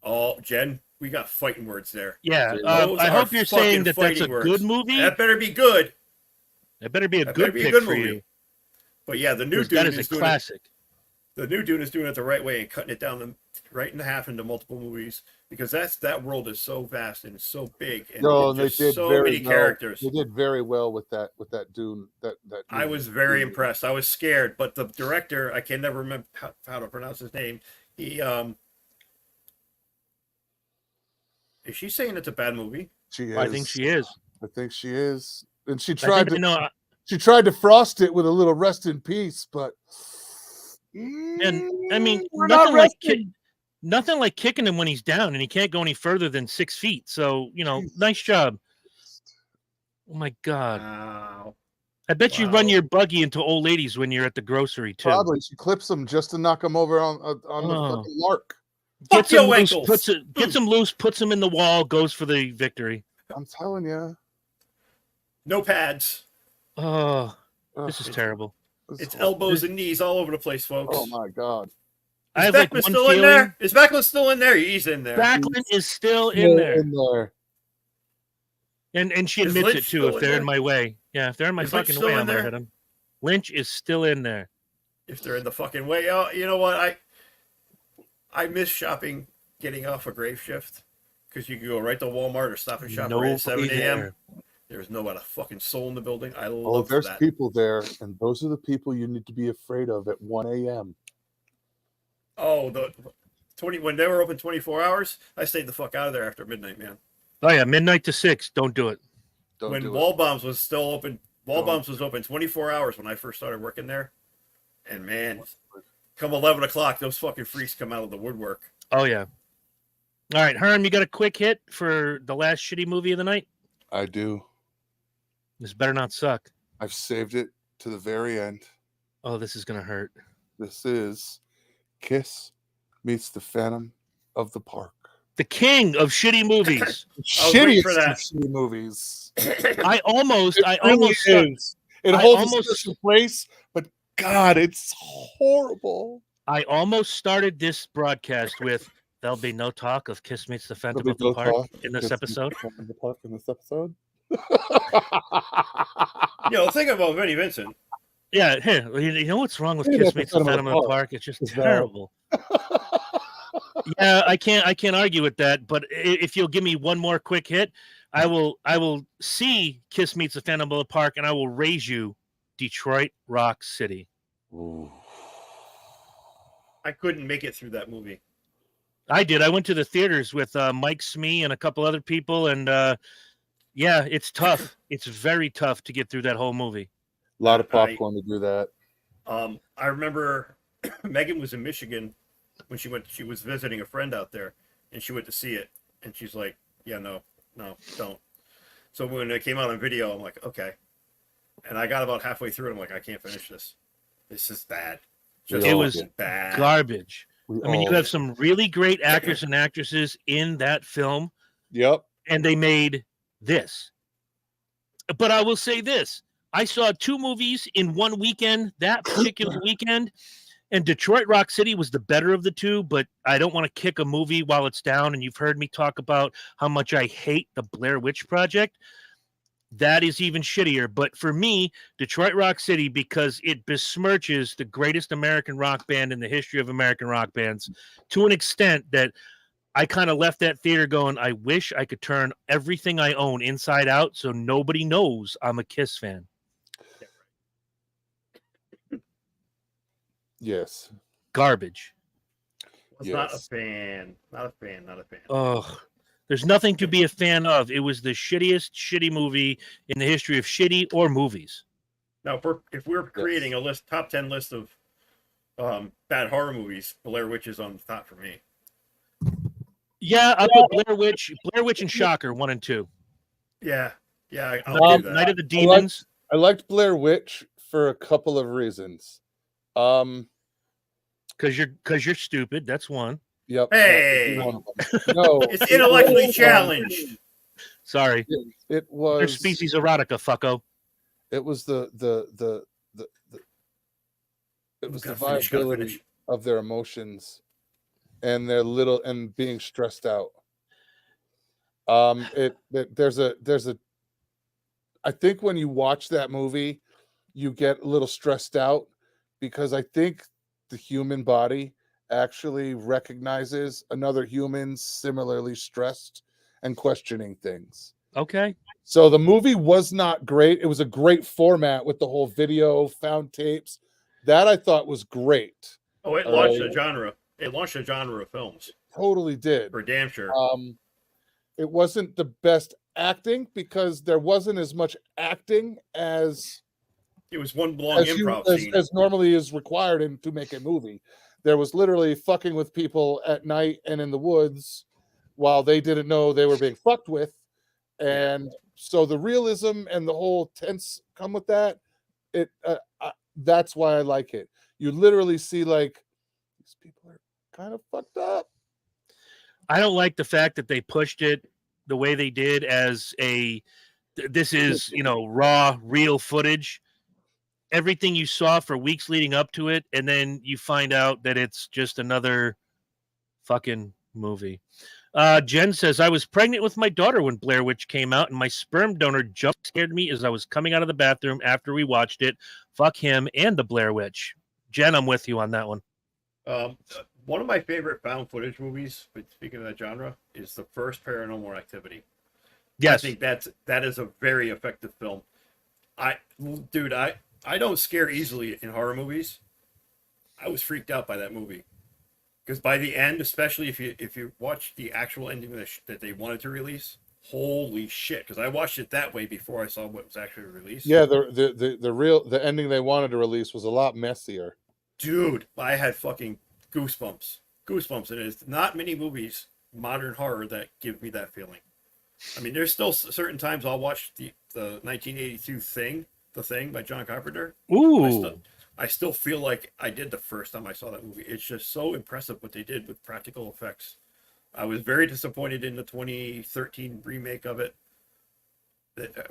Oh, Jen, we got fighting words there. Yeah, I hope you're saying that that's a good movie. That better be good. That better be a good pick for you. But yeah, the new Dune is a classic. The new Dune is doing it the right way and cutting it down right in half into multiple movies, because that world is so vast and so big, and they did so very many characters. They did very well with that Dune. That I was very impressed. I was scared, but the director, I can never remember how to pronounce his name. He is she saying it's a bad movie? She is. I think she is. And she tried to. She tried to frost it with a little rest in peace, but. And I mean, nothing like kicking him when he's down and he can't go any further than 6 feet. So, nice job. Oh my God. Wow. I bet you run your buggy into old ladies when you're at the grocery too. Probably. She clips them just to knock them over on the fucking lark. Gets him loose, puts him in the wall, goes for the victory. I'm telling you. No pads. Oh, this is terrible. It's elbows and knees all over the place, folks. Oh my God! Is Beckman still in there? Is Backlund still in there? He's in there. Backlund is still in there. And she admits it too. If they're in my way, if they're in my fucking way, I'm gonna hit them. Lynch is still in there. If they're in the fucking way, oh, you know what? I miss shopping, getting off a grave shift, because you can go right to Walmart or Stop and Shop right at 7 a.m. There's no fucking soul in the building. I love there's that. People there, and those are the people you need to be afraid of at 1 a.m. Oh, when they were open 24 hours, I stayed the fuck out of there after midnight, man. Oh yeah, midnight to 6. Don't do it. When Wall Bombs was still open, Bombs was open 24 hours when I first started working there, and man, come 11 o'clock, those fucking freaks come out of the woodwork. Oh yeah. All right, Herm, you got a quick hit for the last shitty movie of the night? I do. This better not suck. I've saved it to the very end. Oh, this is gonna hurt. This is Kiss meets the Phantom of the Park. The king of shitty movies. Shitty movies. I almost It I holds a almost- special place, but God, it's horrible. I almost started this broadcast with "There'll be no talk of Kiss Meets the Phantom There'll of be the no Park" talk in this Kiss episode. Meets the Park in this episode. Think about Vinnie Vincent. Yeah, here, you know what's wrong with Hey, Kiss that's Meets the Phantom of the Park? It's just Is that- terrible. Yeah, I can't argue with that. But if you'll give me one more quick hit, I will see Kiss Meets the Phantom of the Park, and I will raise you Detroit Rock City. Ooh. I couldn't make it through that movie. I did. I went to the theaters with Mike Smee and a couple other people, and yeah, it's tough. It's very tough to get through that whole movie. A lot of popcorn to do that. I remember Megan was in Michigan when she was visiting a friend out there, and she went to see it, and she's like, "Yeah, no, don't." So when it came out on video, I'm like, "Okay," and I got about halfway through it. I'm like, "I can't finish this. This is bad. Just It was bad." Garbage. I mean, you all- have some really great actors and actresses in that film, Yep. and they made this. But I will say this. I saw 2 movies in one weekend, that particular weekend, and Detroit Rock City was the better of the 2, but I don't want to kick a movie while it's down, and you've heard me talk about how much I hate the Blair Witch Project. That is even shittier. But for me, Detroit Rock City, because it besmirches the greatest American rock band in the history of American rock bands to an extent that I kind of left that theater going, I wish I could turn everything I own inside out so nobody knows I'm a Kiss fan. Yes. Garbage. Was not a Yes. fan. Not a fan. Not a fan. Ugh. There's nothing to be a fan of. It was the shittiest shitty movie in the history of shitty or movies. Now, if we're creating a top 10 list of bad horror movies, Blair Witch is on the top for me. Yeah, I'll put Blair Witch and Shocker 1 and 2. Yeah, I'll do that. Night of the Demons. I liked Blair Witch for a couple of reasons. Because you're stupid. That's one. Yep. Hey! One of them. No, It's intellectually challenged. Sorry. it They're was species erotica, fucko. it was the it was the Gotta finish, gotta viability finish. of their emotions and their little and being stressed out. There's a I think when you watch that movie, you get a little stressed out because I think the human body actually recognizes another human similarly stressed and questioning things. Okay. So the movie was not great. It was a great format with the whole video, found tapes. That I thought was great. Oh, it launched a genre. It launched a genre of films, Totally did. for damn sure. It wasn't the best acting because there wasn't as much acting as It was one long improv scene. as normally is required to make a movie. There was literally fucking with people at night and in the woods while they didn't know they were being fucked with. And so the realism and the whole tense come with that. That's why I like it. You literally see like these people are kind of fucked up. I don't like the fact that they pushed it the way they did as this is, raw, real footage. Everything you saw for weeks leading up to it, and then you find out that it's just another fucking movie. Jen says, I was pregnant with my daughter when Blair Witch came out, and my sperm donor jump scared me as I was coming out of the bathroom after we watched it. Fuck him and the Blair Witch. Jen, I'm with you on that one. One of my favorite found footage movies, but speaking of that genre, is the first Paranormal Activity. Yes. I think that is a very effective film. I don't scare easily in horror movies. I was freaked out by that movie because by the end, especially if you watch the actual ending that they wanted to release, holy shit! Because I watched it that way before I saw what was actually released. Yeah, the ending they wanted to release was a lot messier. Dude, I had fucking goosebumps, and there's not many movies, modern horror, that give me that feeling. I mean, there's still certain times I'll watch the 1982 The Thing by John Carpenter. Ooh. I still feel like I did the first time I saw that movie. It's just so impressive what they did with practical effects. I was very disappointed in the 2013 remake of it,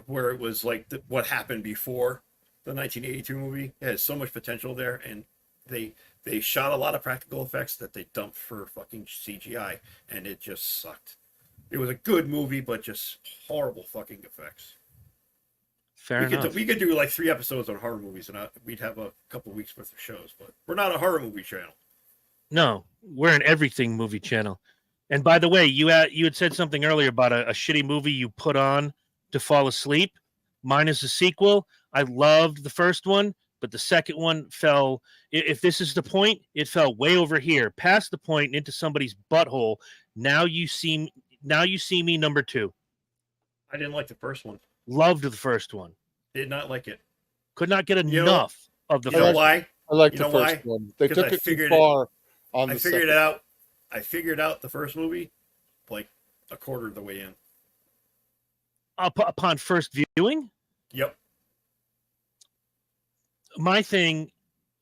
where it was like what happened before. the 1982 movie. It has so much potential there, and they shot a lot of practical effects that they dumped for fucking CGI, and it just sucked. It was a good movie, but just horrible fucking effects. Fair enough. We could do like 3 episodes on horror movies, and we'd have a couple weeks worth of shows. But we're not a horror movie channel. No, we're an everything movie channel. And by the way, you had said something earlier about a shitty movie you put on to fall asleep. Mine is a sequel. I loved the first one, but the second one fell. If this is the point, it fell way over here, past the point, and into somebody's butthole. Now you see me number 2. I didn't like the first one. Loved the first one. Did not like it. Could not get You know- enough of the You know first one. why? I like You the know first why? one. They 'Cause took I it too figured it- far on I the figured second. it out. I figured out the first movie like a quarter of the way in. Upon first viewing, Yep. my thing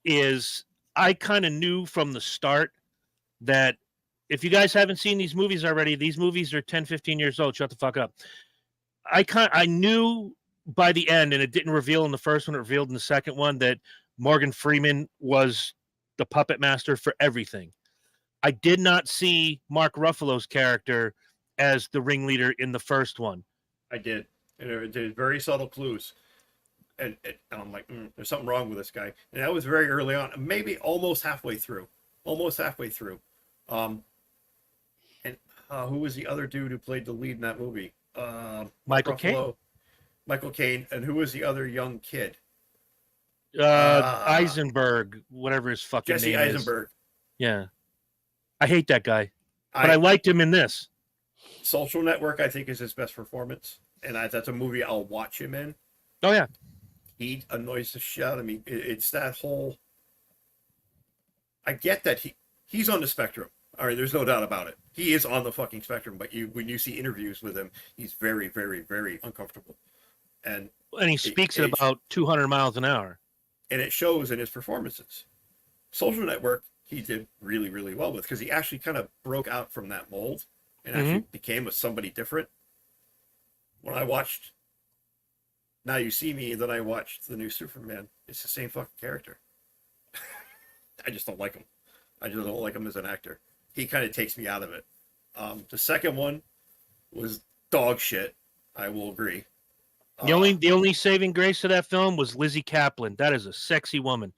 is I kind of knew from the start that if you guys haven't seen these movies already, these movies are 10, 15 years old. Shut the fuck up. I knew by the end, and it didn't reveal in the first one, it revealed in the second one, that Morgan Freeman was the puppet master for everything. I did not see Mark Ruffalo's character as the ringleader in the first one. I did. And it did very subtle clues. And I'm like, there's something wrong with this guy. And that was very early on, maybe almost halfway through. And who was the other dude who played the lead in that movie? Michael Caine? Ruffalo. Michael Caine. And who was the other young kid? Eisenberg, whatever his fucking Jesse name Eisenberg. is. Yeah. I hate that guy. But I liked him in this. Social Network, I think, is his best performance. And that's a movie I'll watch him in. Oh, yeah. He annoys the shit out of me. It's that whole. I get that he's on the spectrum. All right, there's no doubt about it. He is on the fucking spectrum. But when you see interviews with him, he's very, very, very uncomfortable, and he speaks at about 200 miles an hour. And it shows in his performances. Social Network, he did really, really well with, because he actually kind of broke out from that mold and actually became somebody different. When I watched Now You See Me, then I watched the new Superman. It's the same fucking character. I just don't like him. I just don't like him as an actor. He kind of takes me out of it. The second one was dog shit. I will agree. The only saving grace of that film was Lizzie Kaplan. That is a sexy woman.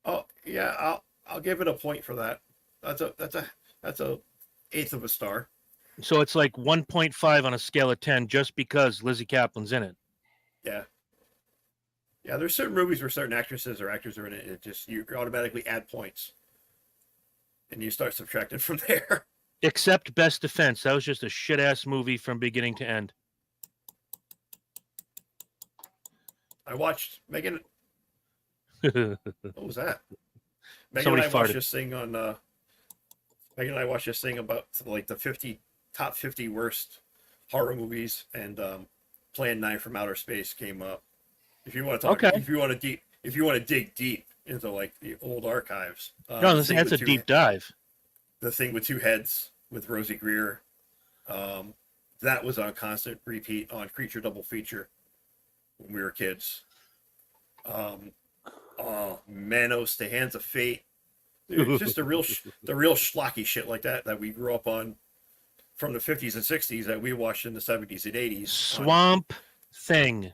Oh yeah, I'll give it a point for that. That's a eighth of a star. So it's like 1.5 on a scale of 10 just because Lizzie Kaplan's in it. Yeah. Yeah, there's certain movies where certain actresses or actors are in it. It just, you automatically add points, and you start subtracting from there. Except Best Defense. That was just a shit ass movie from beginning to end. I watched Megan. What What was that? Megan Somebody and I watched farted. this thing on. Megan and I watched this thing about like the top 50 worst horror movies, and Plan 9 from Outer Space came up. If you want to talk, Okay. if you want to dig deep into like the old archives. No, The Thing that's a with deep dive. The Thing with Two Heads with Rosie Greer. That was on constant repeat on Creature Double Feature when we were kids. Manos, The Hands of Fate. It's just the real schlocky shit like that we grew up on from the 50s and 60s that we watched in the 70s and 80s. Swamp Thing.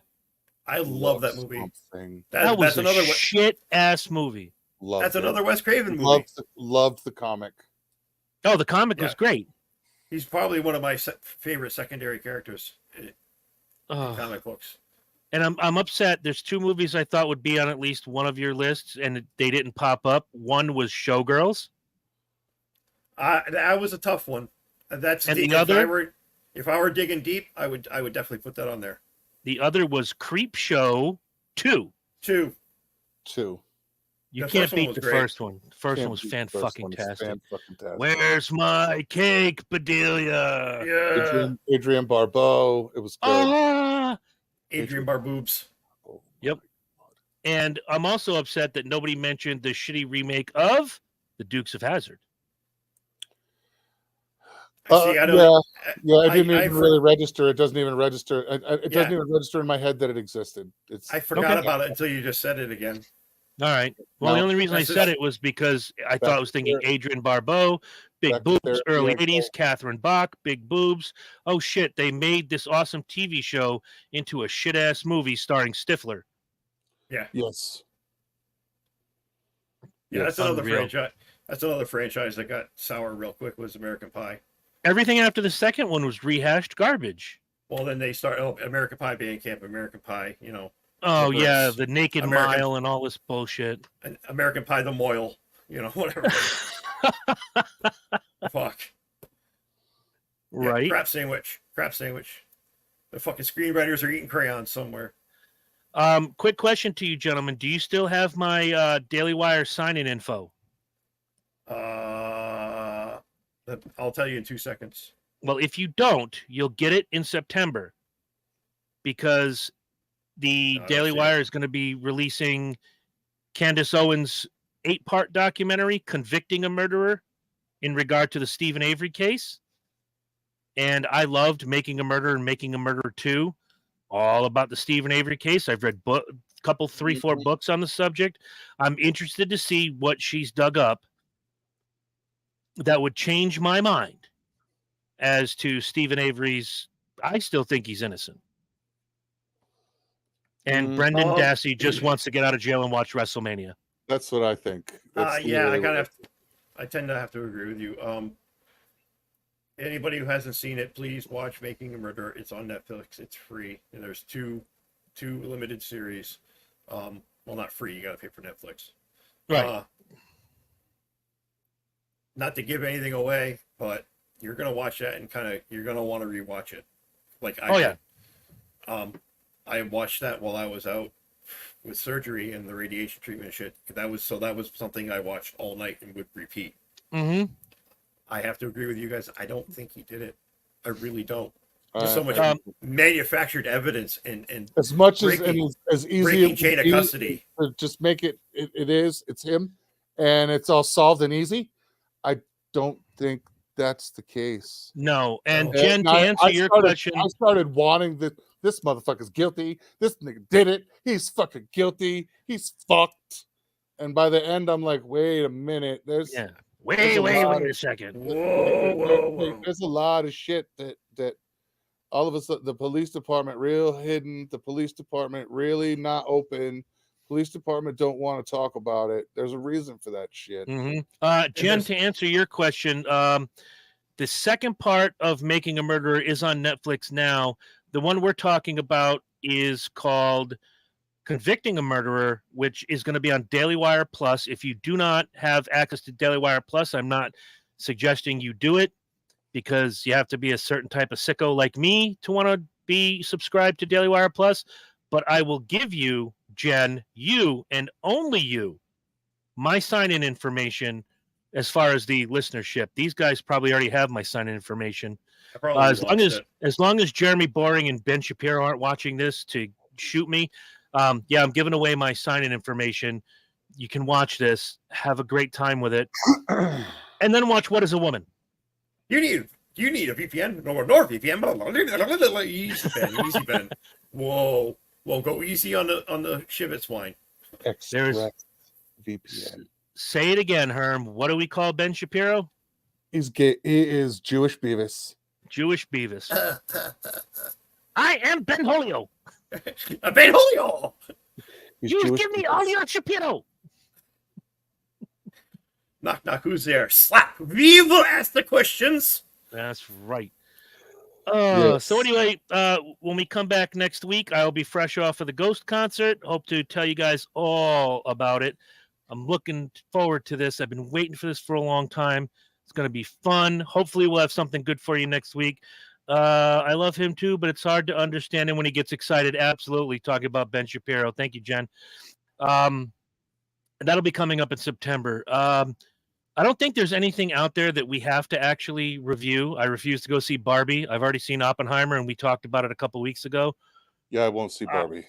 I love that movie. Swamp Thing. That was That's a another. shit ass movie. Loved That's it. another Wes Craven movie. Loved the comic. Oh, the comic was Yeah. great. He's probably one of my favorite secondary characters in Oh. comic books. And I'm upset. There's 2 movies I thought would be on at least one of your lists, and they didn't pop up. One was Showgirls. That was a tough one. That's And deep. the other? If I were digging deep, I would definitely put that on there. The other was Creep Show 2. 2. You The can't first one beat was the great. first one. The first one Can't was beat the first one. It's fan-fucking-tastic. fan-fucking-tastic. Where's my cake, Bedelia? Yeah. Adrian Barbeau. It was good. Ah! Adrian Barboobs. Oh, Yep. And I'm also upset that nobody mentioned the shitty remake of The Dukes of Hazzard. See, I don't. Yeah. It didn't I even really register. It doesn't even register. It doesn't Yeah. even register in my head that it existed. It's I forgot Okay. about it until you just said it again. All right. Well, the No. only reason I That's said just- it was because I Back thought I to was thinking therapy. Adrian Barbeau, big Back to boobs, therapy, early I go. 80s, Catherine Bach, big boobs. Oh shit, they made this awesome TV show into a shit ass movie starring Stifler. Yes. Yeah, Yes. that's another Unreal. franchise. That's another franchise that got sour real quick was American Pie. Everything after the second one was rehashed garbage. Well, then they start American Pie Band Camp, American Pie, Oh Reverse. yeah, the Naked American- Mile and all this bullshit. and American Pie the Moil, whatever. Fuck. Yeah, Right. crap sandwich. The fucking screenwriters are eating crayons somewhere. Quick question to you, gentlemen. Do you still have my Daily Wire sign-in info? I'll tell you in 2 seconds. Well, if you don't, you'll get it in September because the No, I don't Daily see Wire is going to be releasing Candace Owens' 8-part documentary, Convicting a Murderer, in regard to the Stephen Avery case. And I loved Making a Murderer and Making a Murderer 2, all about the Stephen Avery case. I've read a couple, 3-4 books on the subject. I'm interested to see what she's dug up that would change my mind as to Stephen Avery's. I still think he's innocent. And Brendan Dassey just wants to get out of jail and watch WrestleMania. That's what I think. That's Yeah, literally what I tend to have to agree with you. Anybody who hasn't seen it, please watch Making a Murderer. It's on Netflix. It's free, and there's two limited series. Well, not free. You got to pay for Netflix. Right. Not to give anything away, but you're gonna watch that and you're gonna want to rewatch it. Like I did. I watched that while I was out with surgery and the radiation treatment shit. That was something I watched all night and would repeat. Mm-hmm. I have to agree with you guys. I don't think he did it. I really don't. I- There's so much manufactured evidence and as much as breaking- as easy breaking as chain of it custody. to just make it's him, and it's all solved and easy. I don't think that's the case. No. And Oh. Jen, to answer your question, I started wanting this motherfucker's guilty. This nigga did it. He's fucking guilty. He's fucked. And by the end, I'm like, wait a minute. There's yeah. There's Wait a lot a second. Whoa. there's a lot of shit that all of us, the police department real hidden, the police department really not open. Police department don't want to talk about it. There's a reason for that shit. Mm-hmm. Jen, to answer your question, the second part of Making a Murderer is on Netflix now. The one we're talking about is called Convicting a Murderer, which is going to be on Daily Wire Plus. If you do not have access to Daily Wire Plus, I'm not suggesting you do it because you have to be a certain type of sicko like me to want to be subscribed to Daily Wire Plus. But I will give you, Jen, you and only you, my sign-in information as far as the listenership. These guys probably already have my sign-in information. As long as Jeremy Boring and Ben Shapiro aren't watching this to shoot me, I'm giving away my sign-in information. You can watch this, have a great time with it, and then watch What Is a Woman? You need a VPN or NordVPN. Easy Ben. Whoa, go easy on the Shivitz wine. Express VPN. Say it again, Herm. What do we call Ben Shapiro? He's gay. He is Jewish Beavis. Jewish Beavis. I am Ben Holio. Ben Julio. He's You Jewish give me Beavis. Holio Shapiro. Knock, who's there? Slap. We will ask the questions. That's right. Yes. So anyway, when we come back next week, I'll be fresh off of the Ghost concert. Hope to tell you guys all about it. I'm looking forward to this. I've been waiting for this for a long time. It's going to be fun. Hopefully we'll have something good for you next week. I love him too, but it's hard to understand him when he gets excited. Absolutely. Talking about Ben Shapiro. Thank you, Jen. That'll be coming up in September. I don't think there's anything out there that we have to actually review. I refuse to go see Barbie. I've already seen Oppenheimer, and we talked about it a couple weeks ago. Yeah, I won't see Barbie.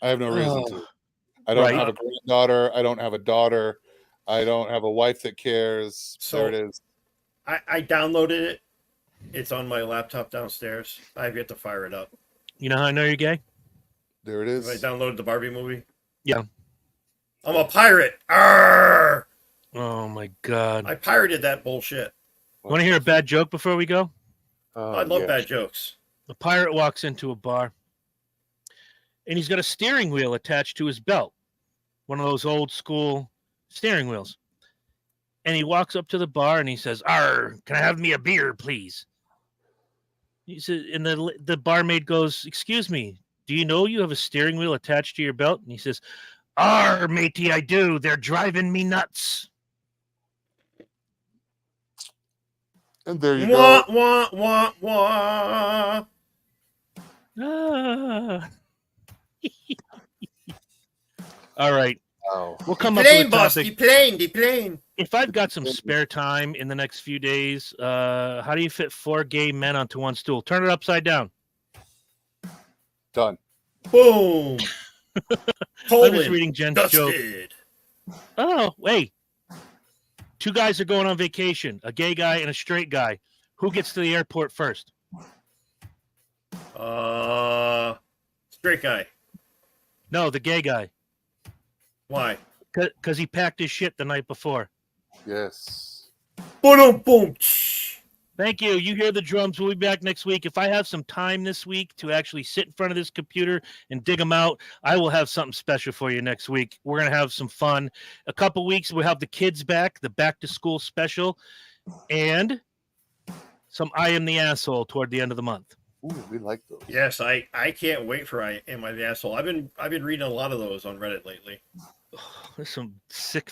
I have no reason to. Oh. I don't Right. have a granddaughter. I don't have a daughter. I don't have a wife that cares. So- there it is. I downloaded it. It's on my laptop downstairs. I've yet to fire it up. You know how I know you're gay? There it I is. downloaded the Barbie movie. Yeah. I'm a pirate. Arr! Oh my God. I pirated that bullshit. Want to hear a bad joke before we go? I love yeah. bad jokes. A pirate walks into a bar and he's got a steering wheel attached to his belt. One of those old school steering wheels. And he walks up to the bar and he says, "Arr, can I have me a beer, please?" He said, and the barmaid goes, "Excuse me, do you know you have a steering wheel attached to your belt?" And he says, "Arr, matey, I do. They're driving me nuts." And there you Wah, go. wah, wah, wah. Ah. All right. Wow. We'll come up with Plane, a boss. topic. The plane. If I've got some spare time in the next few days, how do you fit 4 gay men onto one stool? Turn it upside down. Done. Boom. I'm just Poland. reading Jen's joke. Dusted. Oh, wait. 2 guys are going on vacation, a gay guy and a straight guy. Who gets to the airport first? Straight guy. No, the gay guy. Why? Because he packed his shit the night before. Yes. Boom, boom. Thank you. You hear the drums. We'll be back next week. If I have some time this week to actually sit in front of this computer and dig them out, I will have something special for you next week. We're going to have some fun. A couple weeks, we'll have the kids back, the back to school special, and some I Am the Asshole toward the end of the month. Ooh, we like those. Yes, I can't wait for I Am I the Asshole. I've been reading a lot of those on Reddit lately. There's some sick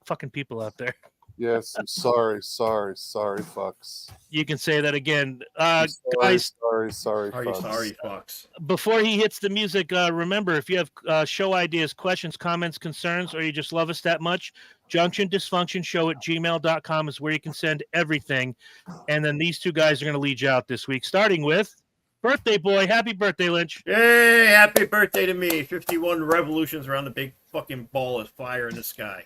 fucking people out there. Yes, I'm sorry, fucks. You can say that again. I'm Guys, sorry, Are you fucks. sorry, Fox? before he hits the music, remember, if you have show ideas, questions, comments, concerns, or you just love us that much, junctiondysfunctionshow@gmail.com is where you can send everything. And then these 2 guys are going to lead you out this week, starting with Birthday Boy. Happy birthday, Lynch. Yay! Happy birthday to me. 51 revolutions around the big fucking ball of fire in the sky.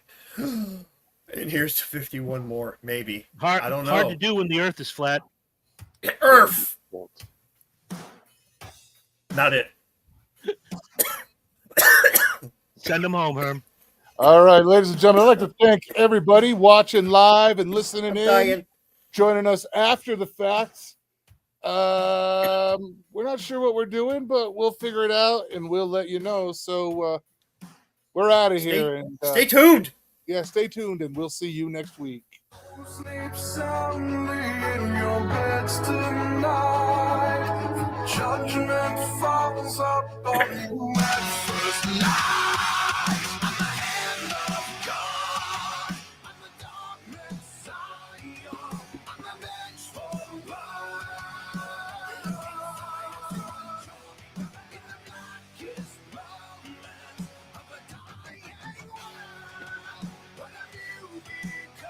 And here's to 51 more, maybe. I don't know. Hard to do when the earth is flat. Earth! Not it. Send them home, Herm. All right, ladies and gentlemen, I'd like to thank everybody watching live and listening I'm in, dying. joining us after the fact. We're not sure what we're doing, but we'll figure it out and we'll let you know. So we're out of here. And Stay tuned. yeah, stay tuned, and we'll see you next week. Sleep soundly in your beds tonight. Judgment falls up on you at first light. I'm the hand of God. I'm the dark Messiah. I'm the vengeful blood. In the blackest moment of a dying world. What have you become?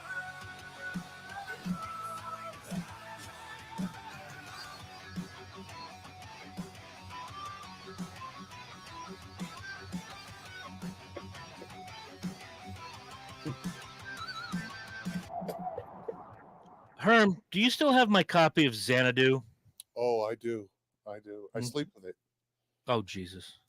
Herm, do you still have my copy of Xanadu? Oh, I do. I sleep with it. Oh, Jesus.